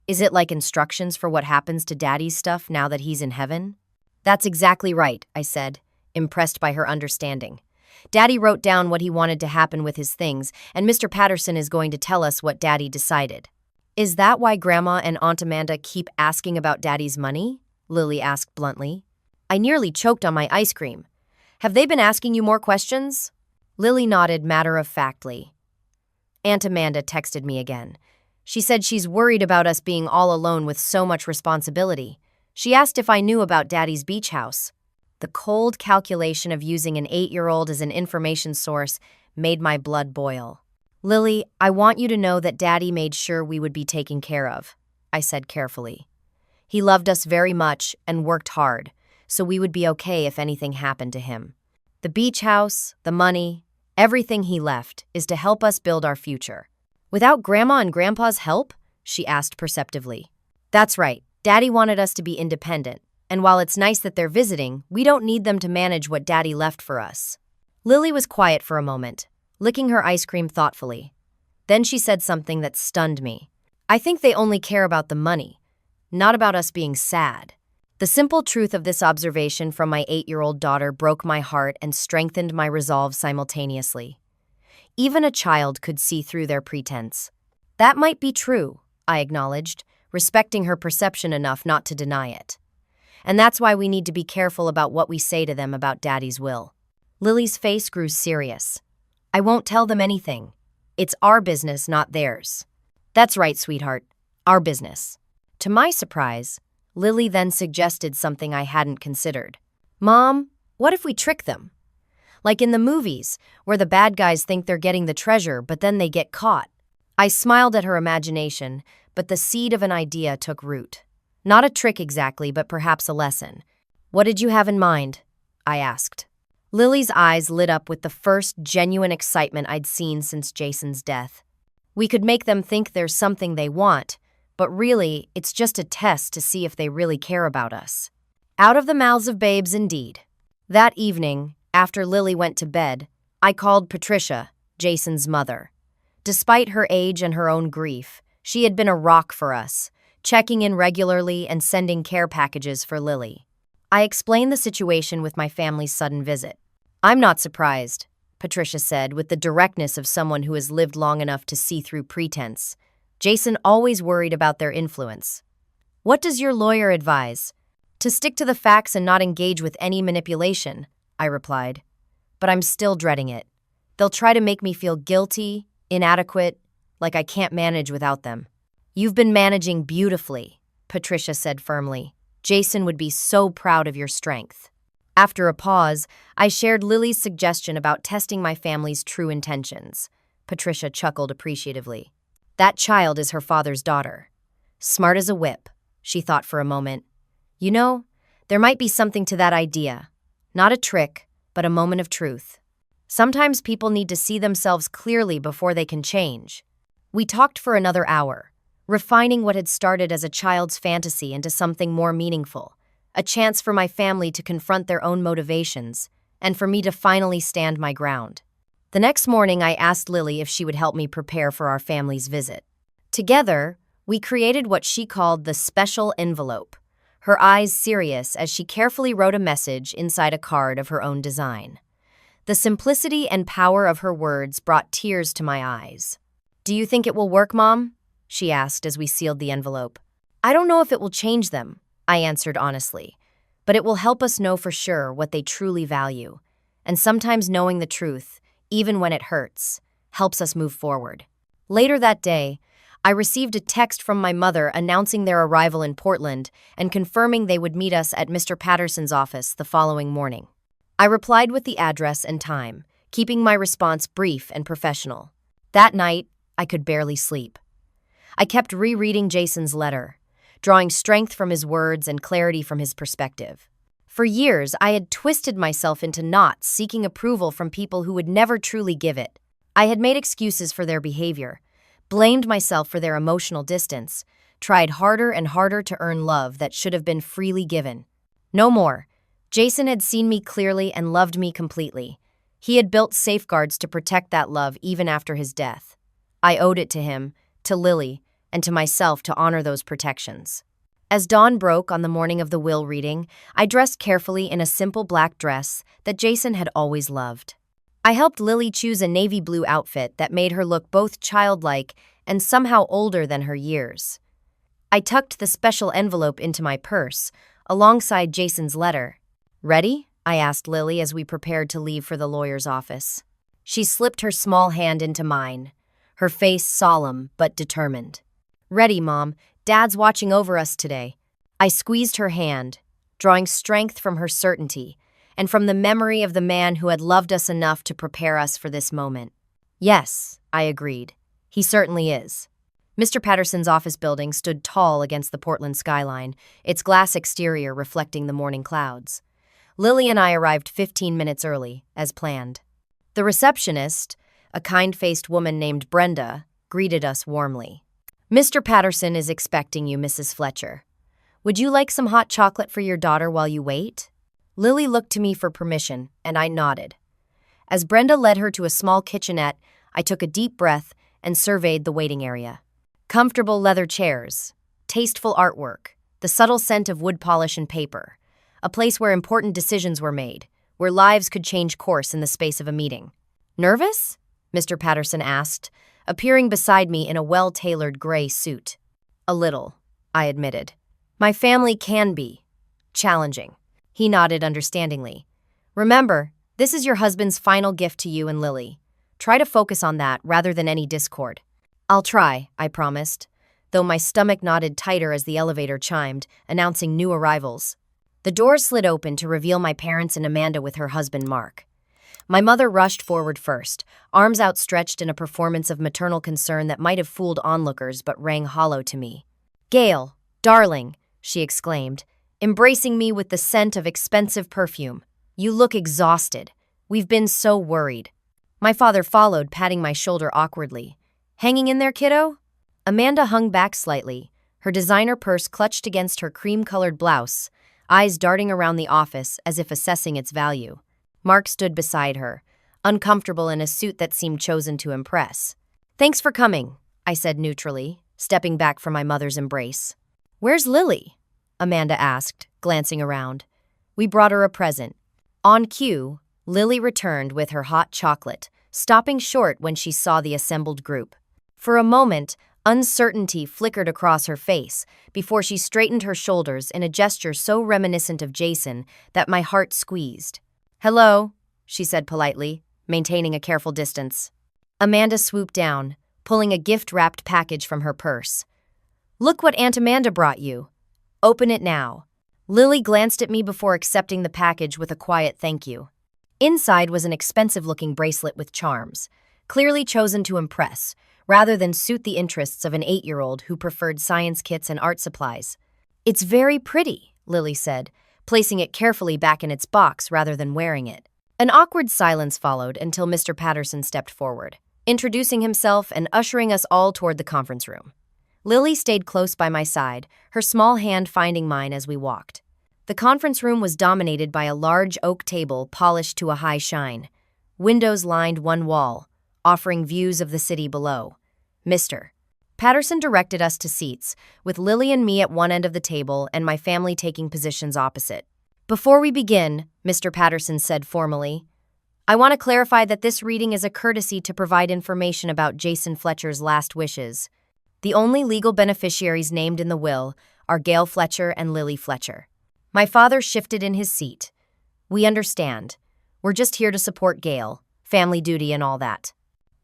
Is it like instructions for what happens to Daddy's stuff now that he's in heaven? That's exactly right, I said, impressed by her understanding. Daddy wrote down what he wanted to happen with his things, and Mr. Patterson is going to tell us what Daddy decided. Is that why Grandma and Aunt Amanda keep asking about Daddy's money? Lily asked bluntly. I nearly choked on my ice cream. Have they been asking you more questions? Lily nodded matter-of-factly. Aunt Amanda texted me again. She said she's worried about us being all alone with so much responsibility. She asked if I knew about Daddy's beach house. The cold calculation of using an 8-year-old as an information source made my blood boil. Lily, I want you to know that Daddy made sure we would be taken care of, I said carefully. He loved us very much and worked hard, so we would be okay if anything happened to him. The beach house, the money, everything he left is to help us build our future. Without Grandma and Grandpa's help? She asked perceptively. That's right. Daddy wanted us to be independent, and while it's nice that they're visiting, we don't need them to manage what Daddy left for us. Lily was quiet for a moment, licking her ice cream thoughtfully. Then she said something that stunned me. I think they only care about the money, not about us being sad. The simple truth of this observation from my 8-year-old daughter broke my heart and strengthened my resolve simultaneously. Even a child could see through their pretense. That might be true, I acknowledged, respecting her perception enough not to deny it. And that's why we need to be careful about what we say to them about Daddy's will. Lily's face grew serious. I won't tell them anything. It's our business, not theirs. That's right, sweetheart. Our business. To my surprise, Lily then suggested something I hadn't considered. Mom, what if we trick them? Like in the movies, where the bad guys think they're getting the treasure, but then they get caught. I smiled at her imagination, but the seed of an idea took root. Not a trick exactly, but perhaps a lesson. What did you have in mind? I asked. Lily's eyes lit up with the first genuine excitement I'd seen since Jason's death. We could make them think there's something they want, but really, it's just a test to see if they really care about us. Out of the mouths of babes, indeed. That evening, after Lily went to bed, I called Patricia, Jason's mother. Despite her age and her own grief, she had been a rock for us, checking in regularly and sending care packages for Lily. I explained the situation with my family's sudden visit. I'm not surprised, Patricia said with the directness of someone who has lived long enough to see through pretense. Jason always worried about their influence. What does your lawyer advise? To stick to the facts and not engage with any manipulation, I replied. But I'm still dreading it. They'll try to make me feel guilty, inadequate, like I can't manage without them. You've been managing beautifully, Patricia said firmly. Jason would be so proud of your strength. After a pause, I shared Lily's suggestion about testing my family's true intentions. Patricia chuckled appreciatively. That child is her father's daughter. Smart as a whip, she thought for a moment. You know, there might be something to that idea. Not a trick, but a moment of truth. Sometimes people need to see themselves clearly before they can change. We talked for another hour, refining what had started as a child's fantasy into something more meaningful, a chance for my family to confront their own motivations, and for me to finally stand my ground. The next morning, I asked Lily if she would help me prepare for our family's visit. Together, we created what she called the special envelope, her eyes serious as she carefully wrote a message inside a card of her own design. The simplicity and power of her words brought tears to my eyes. Do you think it will work, Mom? She asked as we sealed the envelope. I don't know if it will change them, I answered honestly, but it will help us know for sure what they truly value. And sometimes knowing the truth, even when it hurts, helps us move forward. Later that day, I received a text from my mother announcing their arrival in Portland and confirming they would meet us at Mr. Patterson's office the following morning. I replied with the address and time, keeping my response brief and professional. That night, I could barely sleep. I kept rereading Jason's letter, drawing strength from his words and clarity from his perspective. For years, I had twisted myself into knots seeking approval from people who would never truly give it. I had made excuses for their behavior, blamed myself for their emotional distance, tried harder and harder to earn love that should have been freely given. No more. Jason had seen me clearly and loved me completely. He had built safeguards to protect that love even after his death. I owed it to him, to Lily, and to myself to honor those protections. As dawn broke on the morning of the will reading, I dressed carefully in a simple black dress that Jason had always loved. I helped Lily choose a navy blue outfit that made her look both childlike and somehow older than her years. I tucked the special envelope into my purse, alongside Jason's letter. "Ready?" I asked Lily as we prepared to leave for the lawyer's office. She slipped her small hand into mine, her face solemn but determined. "Ready, Mom. Dad's watching over us today." I squeezed her hand, drawing strength from her certainty and from the memory of the man who had loved us enough to prepare us for this moment. "Yes," I agreed. "He certainly is." Mr. Patterson's office building stood tall against the Portland skyline, its glass exterior reflecting the morning clouds. Lily and I arrived 15 minutes early, as planned. The receptionist, a kind-faced woman named Brenda, greeted us warmly. "Mr. Patterson is expecting you, Mrs. Fletcher. Would you like some hot chocolate for your daughter while you wait?" Lily looked to me for permission, and I nodded. As Brenda led her to a small kitchenette, I took a deep breath and surveyed the waiting area. Comfortable leather chairs, tasteful artwork, the subtle scent of wood polish and paper. A place where important decisions were made, where lives could change course in the space of a meeting. "Nervous?" Mr. Patterson asked, appearing beside me in a well-tailored gray suit. "A little," I admitted. "My family can be challenging." He nodded understandingly. "Remember, this is your husband's final gift to you and Lily. Try to focus on that rather than any discord." "I'll try," I promised, though my stomach knotted tighter as the elevator chimed, announcing new arrivals. The doors slid open to reveal my parents and Amanda with her husband, Mark. My mother rushed forward first, arms outstretched in a performance of maternal concern that might have fooled onlookers but rang hollow to me. "Gail, darling," she exclaimed, embracing me with the scent of expensive perfume. "You look exhausted. We've been so worried." My father followed, patting my shoulder awkwardly. "Hanging in there, kiddo?" Amanda hung back slightly, her designer purse clutched against her cream-colored blouse, eyes darting around the office as if assessing its value. Mark stood beside her, uncomfortable in a suit that seemed chosen to impress. "Thanks for coming," I said neutrally, stepping back from my mother's embrace. "Where's Lily?" Amanda asked, glancing around. "We brought her a present." On cue, Lily returned with her hot chocolate, stopping short when she saw the assembled group. For a moment, uncertainty flickered across her face before she straightened her shoulders in a gesture so reminiscent of Jason that my heart squeezed. "Hello," she said politely, maintaining a careful distance. Amanda swooped down, pulling a gift-wrapped package from her purse. "Look what Aunt Amanda brought you. Open it now." Lily glanced at me before accepting the package with a quiet thank you. Inside was an expensive-looking bracelet with charms, clearly chosen to impress, rather than suit the interests of an 8-year-old who preferred science kits and art supplies. "It's very pretty," Lily said, placing it carefully back in its box rather than wearing it. An awkward silence followed until Mr. Patterson stepped forward, introducing himself and ushering us all toward the conference room. Lily stayed close by my side, her small hand finding mine as we walked. The conference room was dominated by a large oak table polished to a high shine. Windows lined one wall, offering views of the city below. Mr. Patterson directed us to seats, with Lily and me at one end of the table and my family taking positions opposite. "Before we begin," Mr. Patterson said formally, "I want to clarify that this reading is a courtesy to provide information about Jason Fletcher's last wishes. The only legal beneficiaries named in the will are Gail Fletcher and Lily Fletcher." My father shifted in his seat. "We understand. We're just here to support Gail, family duty and all that."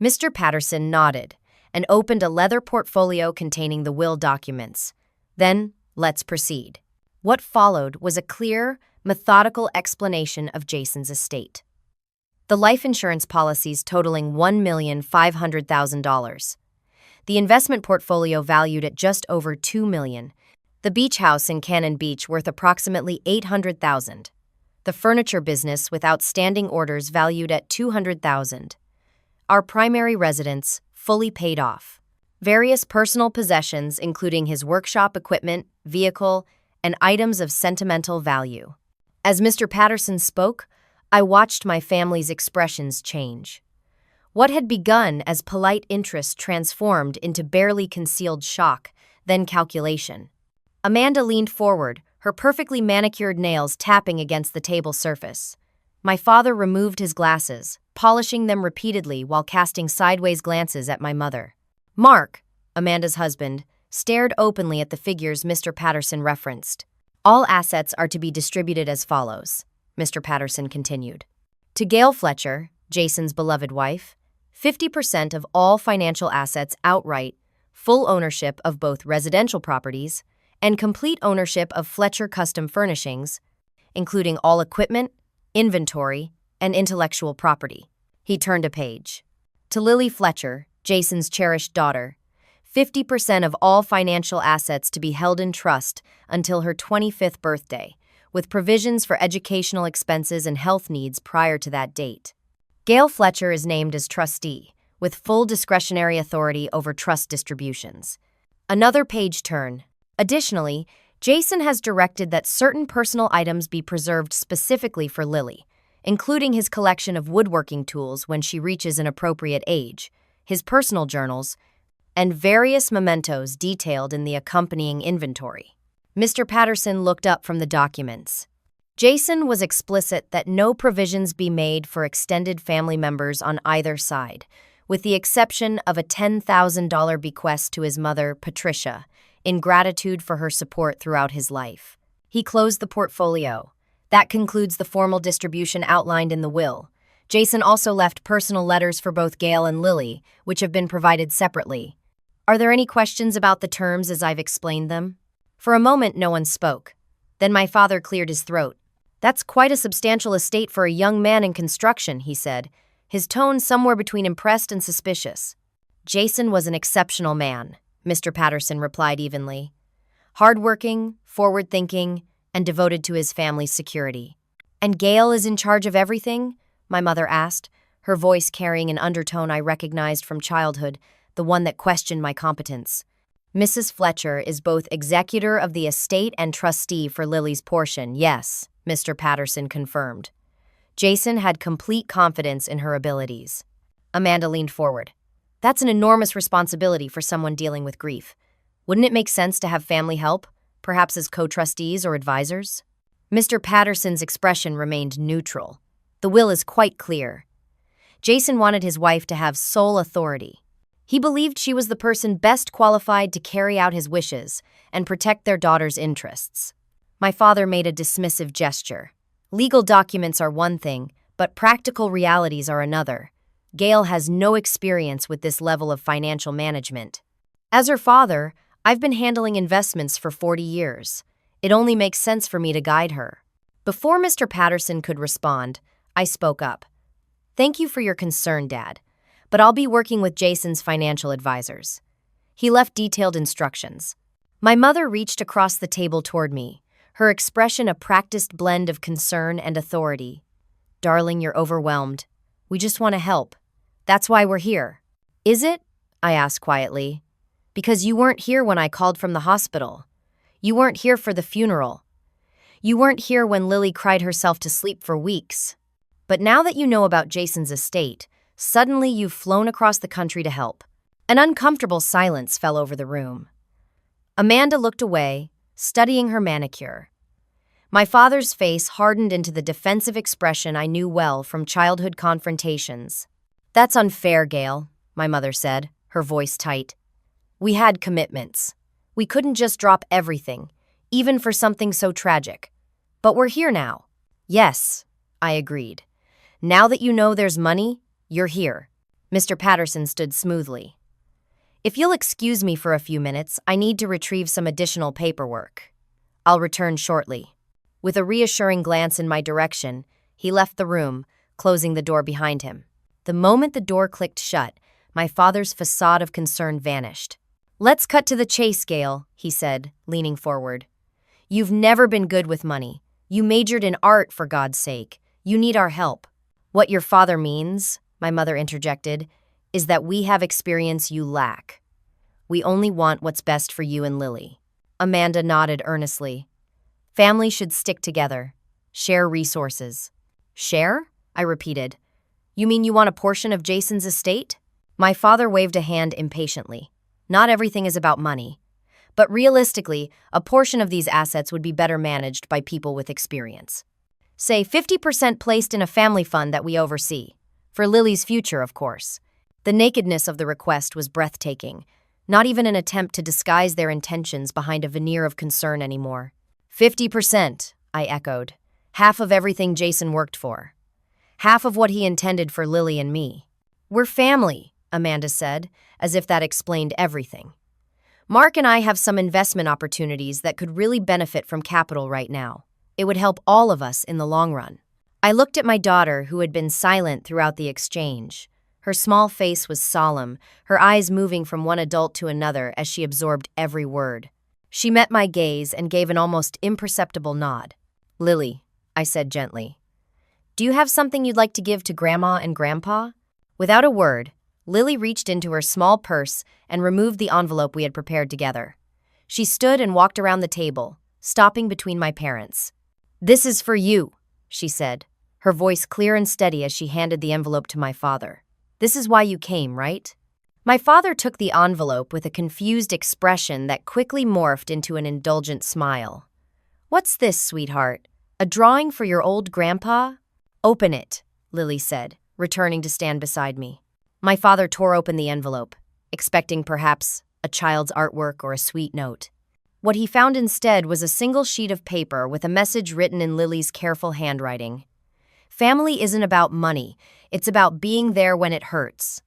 Mr. Patterson nodded and opened a leather portfolio containing the will documents. "Then, let's proceed." What followed was a clear, methodical explanation of Jason's estate. The life insurance policies totaling $1,500,000. The investment portfolio valued at just over $2 million. The beach house in Cannon Beach worth approximately $800,000. the furniture business with outstanding orders valued at $200,000. Our primary residence, fully paid off. Various personal possessions, including his workshop equipment, vehicle, and items of sentimental value. As Mr. Patterson spoke, I watched my family's expressions change. What had begun as polite interest transformed into barely concealed shock, then calculation. Amanda leaned forward, her perfectly manicured nails tapping against the table surface. My father removed his glasses, polishing them repeatedly while casting sideways glances at my mother. Mark, Amanda's husband, stared openly at the figures Mr. Patterson referenced. All assets are to be distributed as follows, Mr. Patterson continued. To Gail Fletcher, Jason's beloved wife, 50% of all financial assets outright, full ownership of both residential properties, and complete ownership of Fletcher Custom Furnishings, including all equipment, inventory, and intellectual property. He turned a page. To Lily Fletcher, Jason's cherished daughter, 50% of all financial assets to be held in trust until her 25th birthday, with provisions for educational expenses and health needs prior to that date. Gail Fletcher is named as trustee, with full discretionary authority over trust distributions. Another page turn. Additionally, Jason has directed that certain personal items be preserved specifically for Lily, including his collection of woodworking tools when she reaches an appropriate age, his personal journals, and various mementos detailed in the accompanying inventory. Mr. Patterson looked up from the documents. Jason was explicit that no provisions be made for extended family members on either side, with the exception of a $10,000 bequest to his mother, Patricia, in gratitude for her support throughout his life. He closed the portfolio. That concludes the formal distribution outlined in the will. Jason also left personal letters for both Gail and Lily, which have been provided separately. Are there any questions about the terms as I've explained them? For a moment, no one spoke. Then my father cleared his throat. That's quite a substantial estate for a young man in construction, he said, his tone somewhere between impressed and suspicious. Jason was an exceptional man, Mr. Patterson replied evenly. Hardworking, forward-thinking, and devoted to his family's security. And Gail is in charge of everything? My mother asked, her voice carrying an undertone I recognized from childhood, the one that questioned my competence. Mrs. Fletcher is both executor of the estate and trustee for Lily's portion, yes, Mr. Patterson confirmed. Jason had complete confidence in her abilities. Amanda leaned forward. That's an enormous responsibility for someone dealing with grief. Wouldn't it make sense to have family help, perhaps as co-trustees or advisors? Mr. Patterson's expression remained neutral. The will is quite clear. Jason wanted his wife to have sole authority. He believed she was the person best qualified to carry out his wishes and protect their daughter's interests. My father made a dismissive gesture. Legal documents are one thing, but practical realities are another. Gail has no experience with this level of financial management. As her father, I've been handling investments for 40 years. It only makes sense for me to guide her. Before Mr. Patterson could respond, I spoke up. Thank you for your concern, Dad, but I'll be working with Jason's financial advisors. He left detailed instructions. My mother reached across the table toward me, her expression a practiced blend of concern and authority. Darling, you're overwhelmed. We just want to help. That's why we're here. Is it? I asked quietly. Because you weren't here when I called from the hospital. You weren't here for the funeral. You weren't here when Lily cried herself to sleep for weeks. But now that you know about Jason's estate, suddenly you've flown across the country to help. An uncomfortable silence fell over the room. Amanda looked away, studying her manicure. My father's face hardened into the defensive expression I knew well from childhood confrontations. That's unfair, Gail, my mother said, her voice tight. We had commitments. We couldn't just drop everything, even for something so tragic. But we're here now. Yes, I agreed. Now that you know there's money, you're here. Mr. Patterson stood smoothly. If you'll excuse me for a few minutes, I need to retrieve some additional paperwork. I'll return shortly. With a reassuring glance in my direction, he left the room, closing the door behind him. The moment the door clicked shut, my father's facade of concern vanished. Let's cut to the chase, Gail, he said, leaning forward. You've never been good with money. You majored in art, for God's sake. You need our help. What your father means, my mother interjected, is that we have experience you lack. We only want what's best for you and Lily. Amanda nodded earnestly. Family should stick together. Share resources. Share? I repeated. You mean you want a portion of Jason's estate? My father waved a hand impatiently. Not everything is about money. But realistically, a portion of these assets would be better managed by people with experience. Say 50% placed in a family fund that we oversee. For Lily's future, of course. The nakedness of the request was breathtaking. Not even an attempt to disguise their intentions behind a veneer of concern anymore. 50%, I echoed. Half of everything Jason worked for. Half of what he intended for Lily and me. We're family, Amanda said, as if that explained everything. Mark and I have some investment opportunities that could really benefit from capital right now. It would help all of us in the long run. I looked at my daughter, who had been silent throughout the exchange. Her small face was solemn, her eyes moving from one adult to another as she absorbed every word. She met my gaze and gave an almost imperceptible nod. Lily, I said gently, do you have something you'd like to give to Grandma and Grandpa? Without a word, Lily reached into her small purse and removed the envelope we had prepared together. She stood and walked around the table, stopping between my parents. This is for you, she said, her voice clear and steady as she handed the envelope to my father. This is why you came, right? My father took the envelope with a confused expression that quickly morphed into an indulgent smile. What's this, sweetheart? A drawing for your old grandpa? Open it, Lily said, returning to stand beside me. My father tore open the envelope, expecting perhaps a child's artwork or a sweet note. What he found instead was a single sheet of paper with a message written in Lily's careful handwriting. Family isn't about money, it's about being there when it hurts.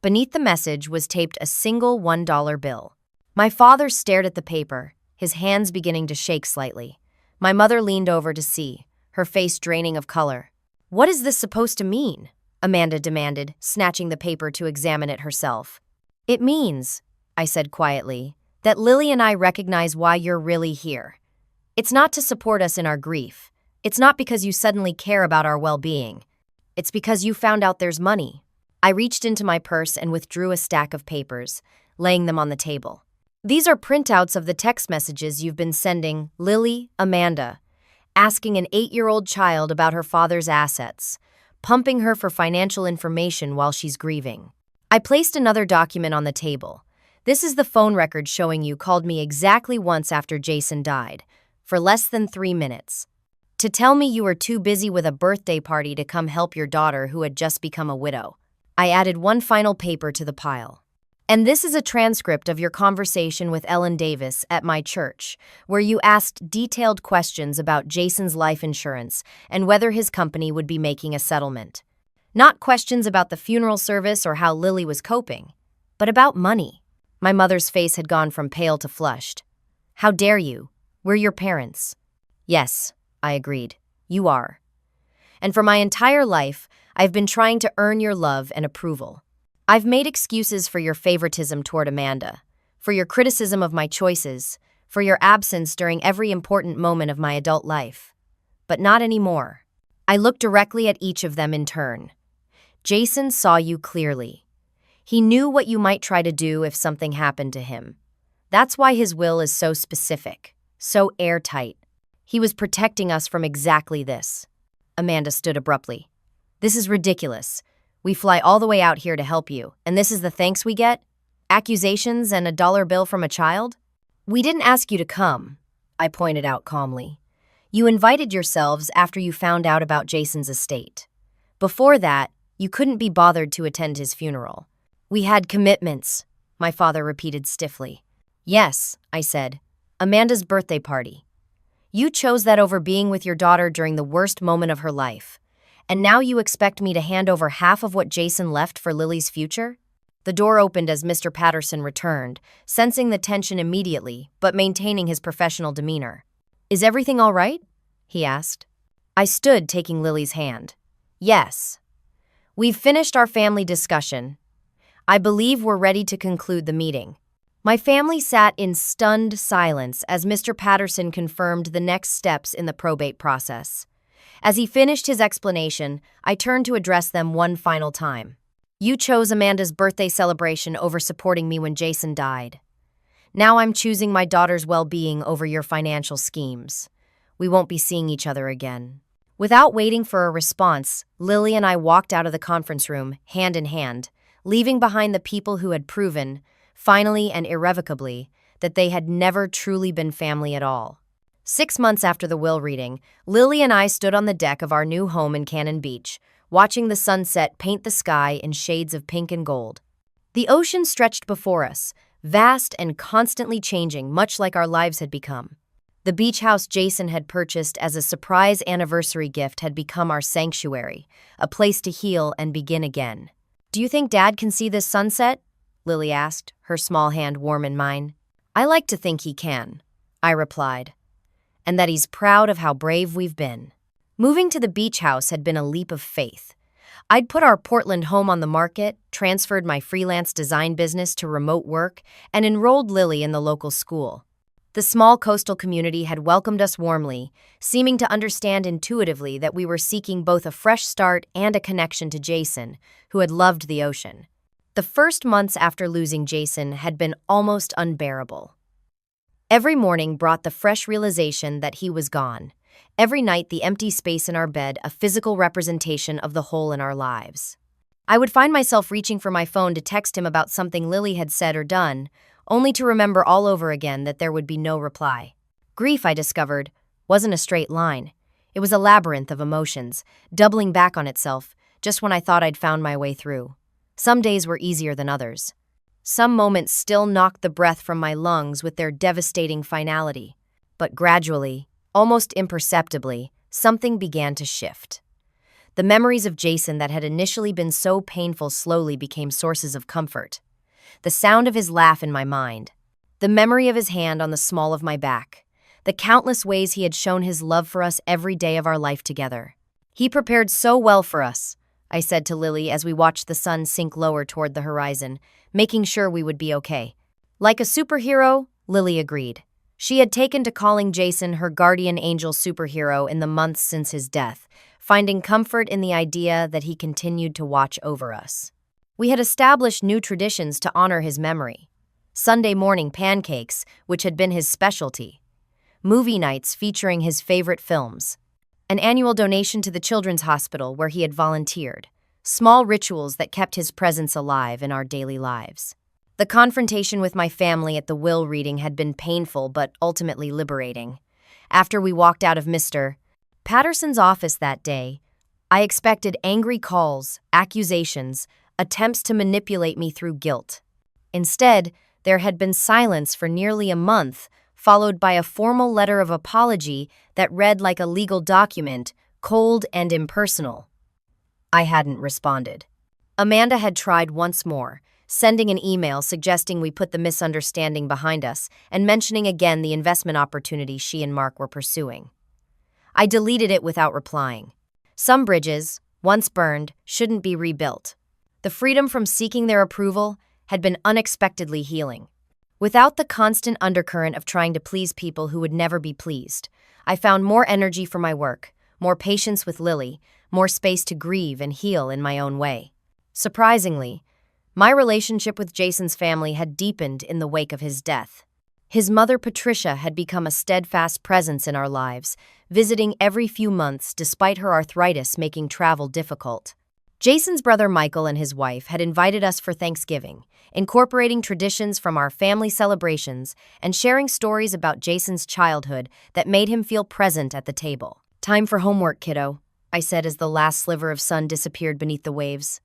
Beneath the message was taped a single $1 bill. My father stared at the paper, his hands beginning to shake slightly. My mother leaned over to see, her face draining of color. What is this supposed to mean? Amanda demanded, snatching the paper to examine it herself. It means, I said quietly, that Lily and I recognize why you're really here. It's not to support us in our grief. It's not because you suddenly care about our well-being. It's because you found out there's money. I reached into my purse and withdrew a stack of papers, laying them on the table. These are printouts of the text messages you've been sending Lily, Amanda, asking an 8-year-old child about her father's assets, pumping her for financial information while she's grieving. I placed another document on the table. This is the phone record showing you called me exactly once after Jason died, for less than 3 minutes. To tell me you were too busy with a birthday party to come help your daughter who had just become a widow. I added one final paper to the pile. And this is a transcript of your conversation with Ellen Davis at my church, where you asked detailed questions about Jason's life insurance and whether his company would be making a settlement. Not questions about the funeral service or how Lily was coping, but about money. My mother's face had gone from pale to flushed. How dare you? We're your parents. Yes, I agreed. You are. And for my entire life, I've been trying to earn your love and approval. I've made excuses for your favoritism toward Amanda, for your criticism of my choices, for your absence during every important moment of my adult life. But not anymore. I looked directly at each of them in turn. Jason saw you clearly. He knew what you might try to do if something happened to him. That's why his will is so specific, so airtight. He was protecting us from exactly this. Amanda stood abruptly. This is ridiculous. We fly all the way out here to help you, and this is the thanks we get? Accusations and a $1 bill from a child? We didn't ask you to come, I pointed out calmly. You invited yourselves after you found out about Jason's estate. Before that, you couldn't be bothered to attend his funeral. We had commitments, my father repeated stiffly. Yes, I said. Amanda's birthday party. You chose that over being with your daughter during the worst moment of her life. And now you expect me to hand over half of what Jason left for Lily's future? The door opened as Mr. Patterson returned, sensing the tension immediately, but maintaining his professional demeanor. Is everything all right? He asked. I stood, taking Lily's hand. Yes. We've finished our family discussion. I believe we're ready to conclude the meeting. My family sat in stunned silence as Mr. Patterson confirmed the next steps in the probate process. As he finished his explanation, I turned to address them one final time. You chose Amanda's birthday celebration over supporting me when Jason died. Now I'm choosing my daughter's well-being over your financial schemes. We won't be seeing each other again. Without waiting for a response, Lily and I walked out of the conference room, hand in hand, leaving behind the people who had proven, finally and irrevocably, that they had never truly been family at all. 6 months after the will reading, Lily and I stood on the deck of our new home in Cannon Beach, watching the sunset paint the sky in shades of pink and gold. The ocean stretched before us, vast and constantly changing, much like our lives had become. The beach house Jason had purchased as a surprise anniversary gift had become our sanctuary, a place to heal and begin again. Do you think Dad can see this sunset? Lily asked, her small hand warm in mine. I like to think he can, I replied, and that he's proud of how brave we've been. Moving to the beach house had been a leap of faith. I'd put our Portland home on the market, transferred my freelance design business to remote work, and enrolled Lily in the local school. The small coastal community had welcomed us warmly, seeming to understand intuitively that we were seeking both a fresh start and a connection to Jason, who had loved the ocean. The first months after losing Jason had been almost unbearable. Every morning brought the fresh realization that he was gone. Every night, the empty space in our bed, a physical representation of the hole in our lives. I would find myself reaching for my phone to text him about something Lily had said or done, only to remember all over again that there would be no reply. Grief, I discovered, wasn't a straight line. It was a labyrinth of emotions, doubling back on itself, just when I thought I'd found my way through. Some days were easier than others. Some moments still knocked the breath from my lungs with their devastating finality. But gradually, almost imperceptibly, something began to shift. The memories of Jason that had initially been so painful slowly became sources of comfort. The sound of his laugh in my mind, the memory of his hand on the small of my back, the countless ways he had shown his love for us every day of our life together. He prepared so well for us, I said to Lily as we watched the sun sink lower toward the horizon, making sure we would be okay. Like a superhero, Lily agreed. She had taken to calling Jason her guardian angel superhero in the months since his death, finding comfort in the idea that he continued to watch over us. We had established new traditions to honor his memory. Sunday morning pancakes, which had been his specialty. Movie nights featuring his favorite films. An annual donation to the Children's Hospital where he had volunteered. Small rituals that kept his presence alive in our daily lives. The confrontation with my family at the will reading had been painful but ultimately liberating. After we walked out of Mr. Patterson's office that day, I expected angry calls, accusations, attempts to manipulate me through guilt. Instead, there had been silence for nearly a month, followed by a formal letter of apology that read like a legal document, cold and impersonal. I hadn't responded. Amanda had tried once more, sending an email suggesting we put the misunderstanding behind us and mentioning again the investment opportunity she and Mark were pursuing. I deleted it without replying. Some bridges, once burned, shouldn't be rebuilt. The freedom from seeking their approval had been unexpectedly healing. Without the constant undercurrent of trying to please people who would never be pleased, I found more energy for my work, more patience with Lily, more space to grieve and heal in my own way. Surprisingly, my relationship with Jason's family had deepened in the wake of his death. His mother, Patricia, had become a steadfast presence in our lives, visiting every few months despite her arthritis making travel difficult. Jason's brother Michael and his wife had invited us for Thanksgiving, incorporating traditions from our family celebrations and sharing stories about Jason's childhood that made him feel present at the table. Time for homework, kiddo, I said as the last sliver of sun disappeared beneath the waves.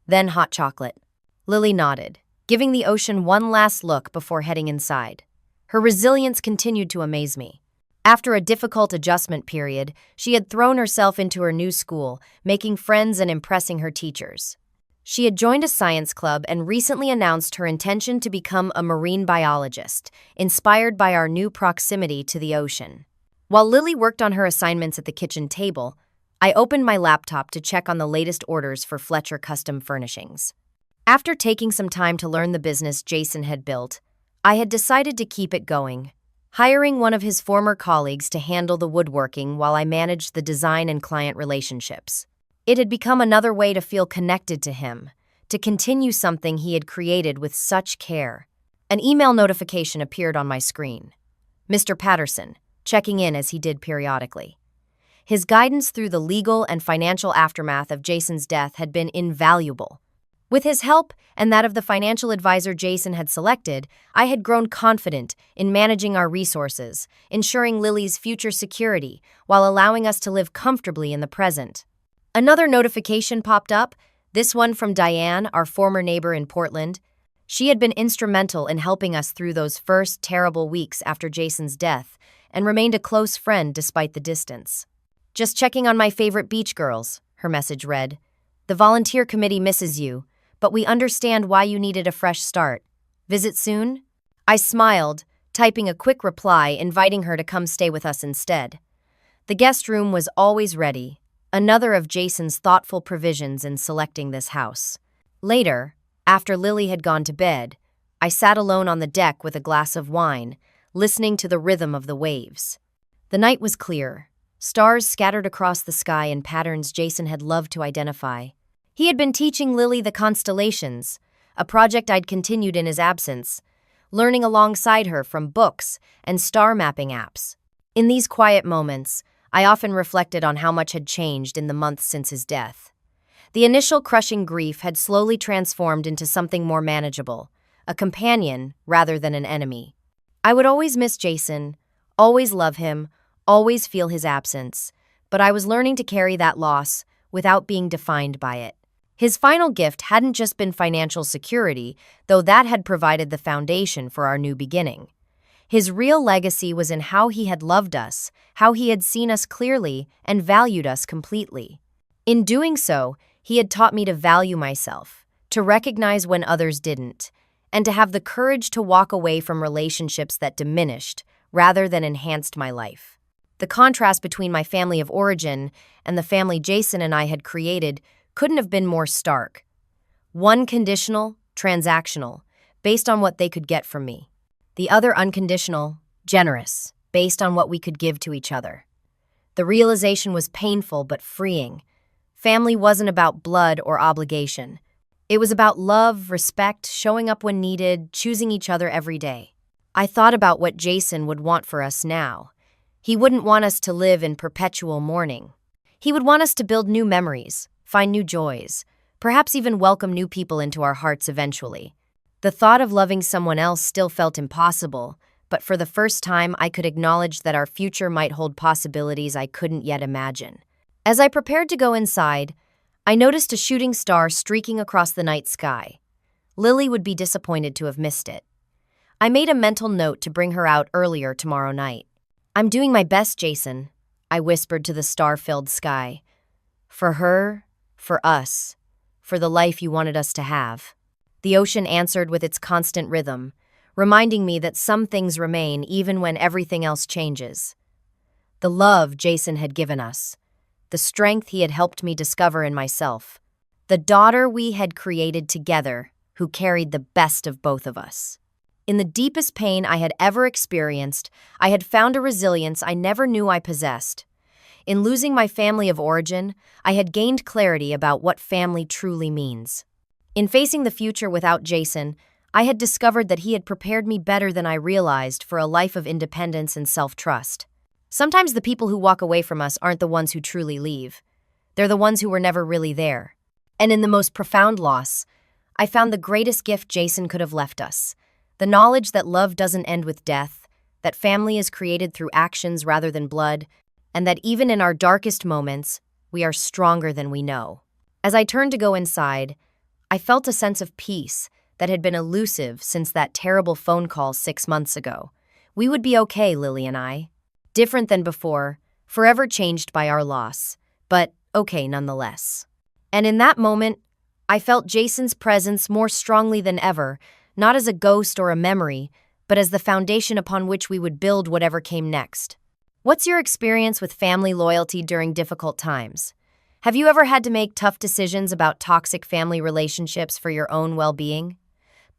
Then hot chocolate. Lily nodded, giving the ocean one last look before heading inside. Her resilience continued to amaze me. After a difficult adjustment period, she had thrown herself into her new school, making friends and impressing her teachers. She had joined a science club and recently announced her intention to become a marine biologist, inspired by our new proximity to the ocean. While Lily worked on her assignments at the kitchen table, I opened my laptop to check on the latest orders for Fletcher Custom Furnishings. After taking some time to learn the business Jason had built, I had decided to keep it going, hiring one of his former colleagues to handle the woodworking while I managed the design and client relationships. It had become another way to feel connected to him, to continue something he had created with such care. An email notification appeared on my screen. Mr. Patterson, checking in as he did periodically. His guidance through the legal and financial aftermath of Jason's death had been invaluable. With his help and that of the financial advisor Jason had selected, I had grown confident in managing our resources, ensuring Lily's future security while allowing us to live comfortably in the present. Another notification popped up, this one from Diane, our former neighbor in Portland. She had been instrumental in helping us through those first terrible weeks after Jason's death and remained a close friend despite the distance. "Just checking on my favorite beach girls," her message read. "The volunteer committee misses you, but we understand why you needed a fresh start. Visit soon?" I smiled, typing a quick reply inviting her to come stay with us instead. The guest room was always ready, another of Jason's thoughtful provisions in selecting this house. Later, after Lily had gone to bed, I sat alone on the deck with a glass of wine, listening to the rhythm of the waves. The night was clear, stars scattered across the sky in patterns Jason had loved to identify. He had been teaching Lily the constellations, a project I'd continued in his absence, learning alongside her from books and star mapping apps. In these quiet moments, I often reflected on how much had changed in the months since his death. The initial crushing grief had slowly transformed into something more manageable, a companion rather than an enemy. I would always miss Jason, always love him, always feel his absence, but I was learning to carry that loss without being defined by it. His final gift hadn't just been financial security, though that had provided the foundation for our new beginning. His real legacy was in how he had loved us, how he had seen us clearly and valued us completely. In doing so, he had taught me to value myself, to recognize when others didn't, and to have the courage to walk away from relationships that diminished rather than enhanced my life. The contrast between my family of origin and the family Jason and I had created couldn't have been more stark. One conditional, transactional, based on what they could get from me. The other unconditional, generous, based on what we could give to each other. The realization was painful but freeing. Family wasn't about blood or obligation. It was about love, respect, showing up when needed, choosing each other every day. I thought about what Jason would want for us now. He wouldn't want us to live in perpetual mourning. He would want us to build new memories, find new joys, perhaps even welcome new people into our hearts eventually. The thought of loving someone else still felt impossible, but for the first time I could acknowledge that our future might hold possibilities I couldn't yet imagine. As I prepared to go inside, I noticed a shooting star streaking across the night sky. Lily would be disappointed to have missed it. I made a mental note to bring her out earlier tomorrow night. "I'm doing my best, Jason," I whispered to the star-filled sky. "For her, for us, for the life you wanted us to have." The ocean answered with its constant rhythm, reminding me that some things remain even when everything else changes. The love Jason had given us, the strength he had helped me discover in myself, the daughter we had created together who carried the best of both of us. In the deepest pain I had ever experienced, I had found a resilience I never knew I possessed. In losing my family of origin, I had gained clarity about what family truly means. In facing the future without Jason, I had discovered that he had prepared me better than I realized for a life of independence and self-trust. Sometimes the people who walk away from us aren't the ones who truly leave. They're the ones who were never really there. And in the most profound loss, I found the greatest gift Jason could have left us. The knowledge that love doesn't end with death, that family is created through actions rather than blood, and that even in our darkest moments, we are stronger than we know. As I turned to go inside, I felt a sense of peace that had been elusive since that terrible phone call 6 months ago. We would be okay, Lily and I. Different than before, forever changed by our loss, but okay nonetheless. And in that moment, I felt Jason's presence more strongly than ever, not as a ghost or a memory, but as the foundation upon which we would build whatever came next. What's your experience with family loyalty during difficult times? Have you ever had to make tough decisions about toxic family relationships for your own well-being?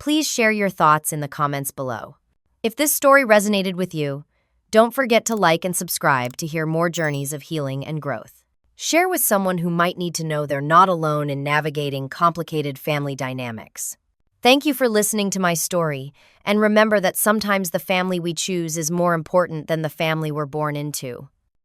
Please share your thoughts in the comments below. If this story resonated with you, don't forget to like and subscribe to hear more journeys of healing and growth. Share with someone who might need to know they're not alone in navigating complicated family dynamics. Thank you for listening to my story, and remember that sometimes the family we choose is more important than the family we're born into.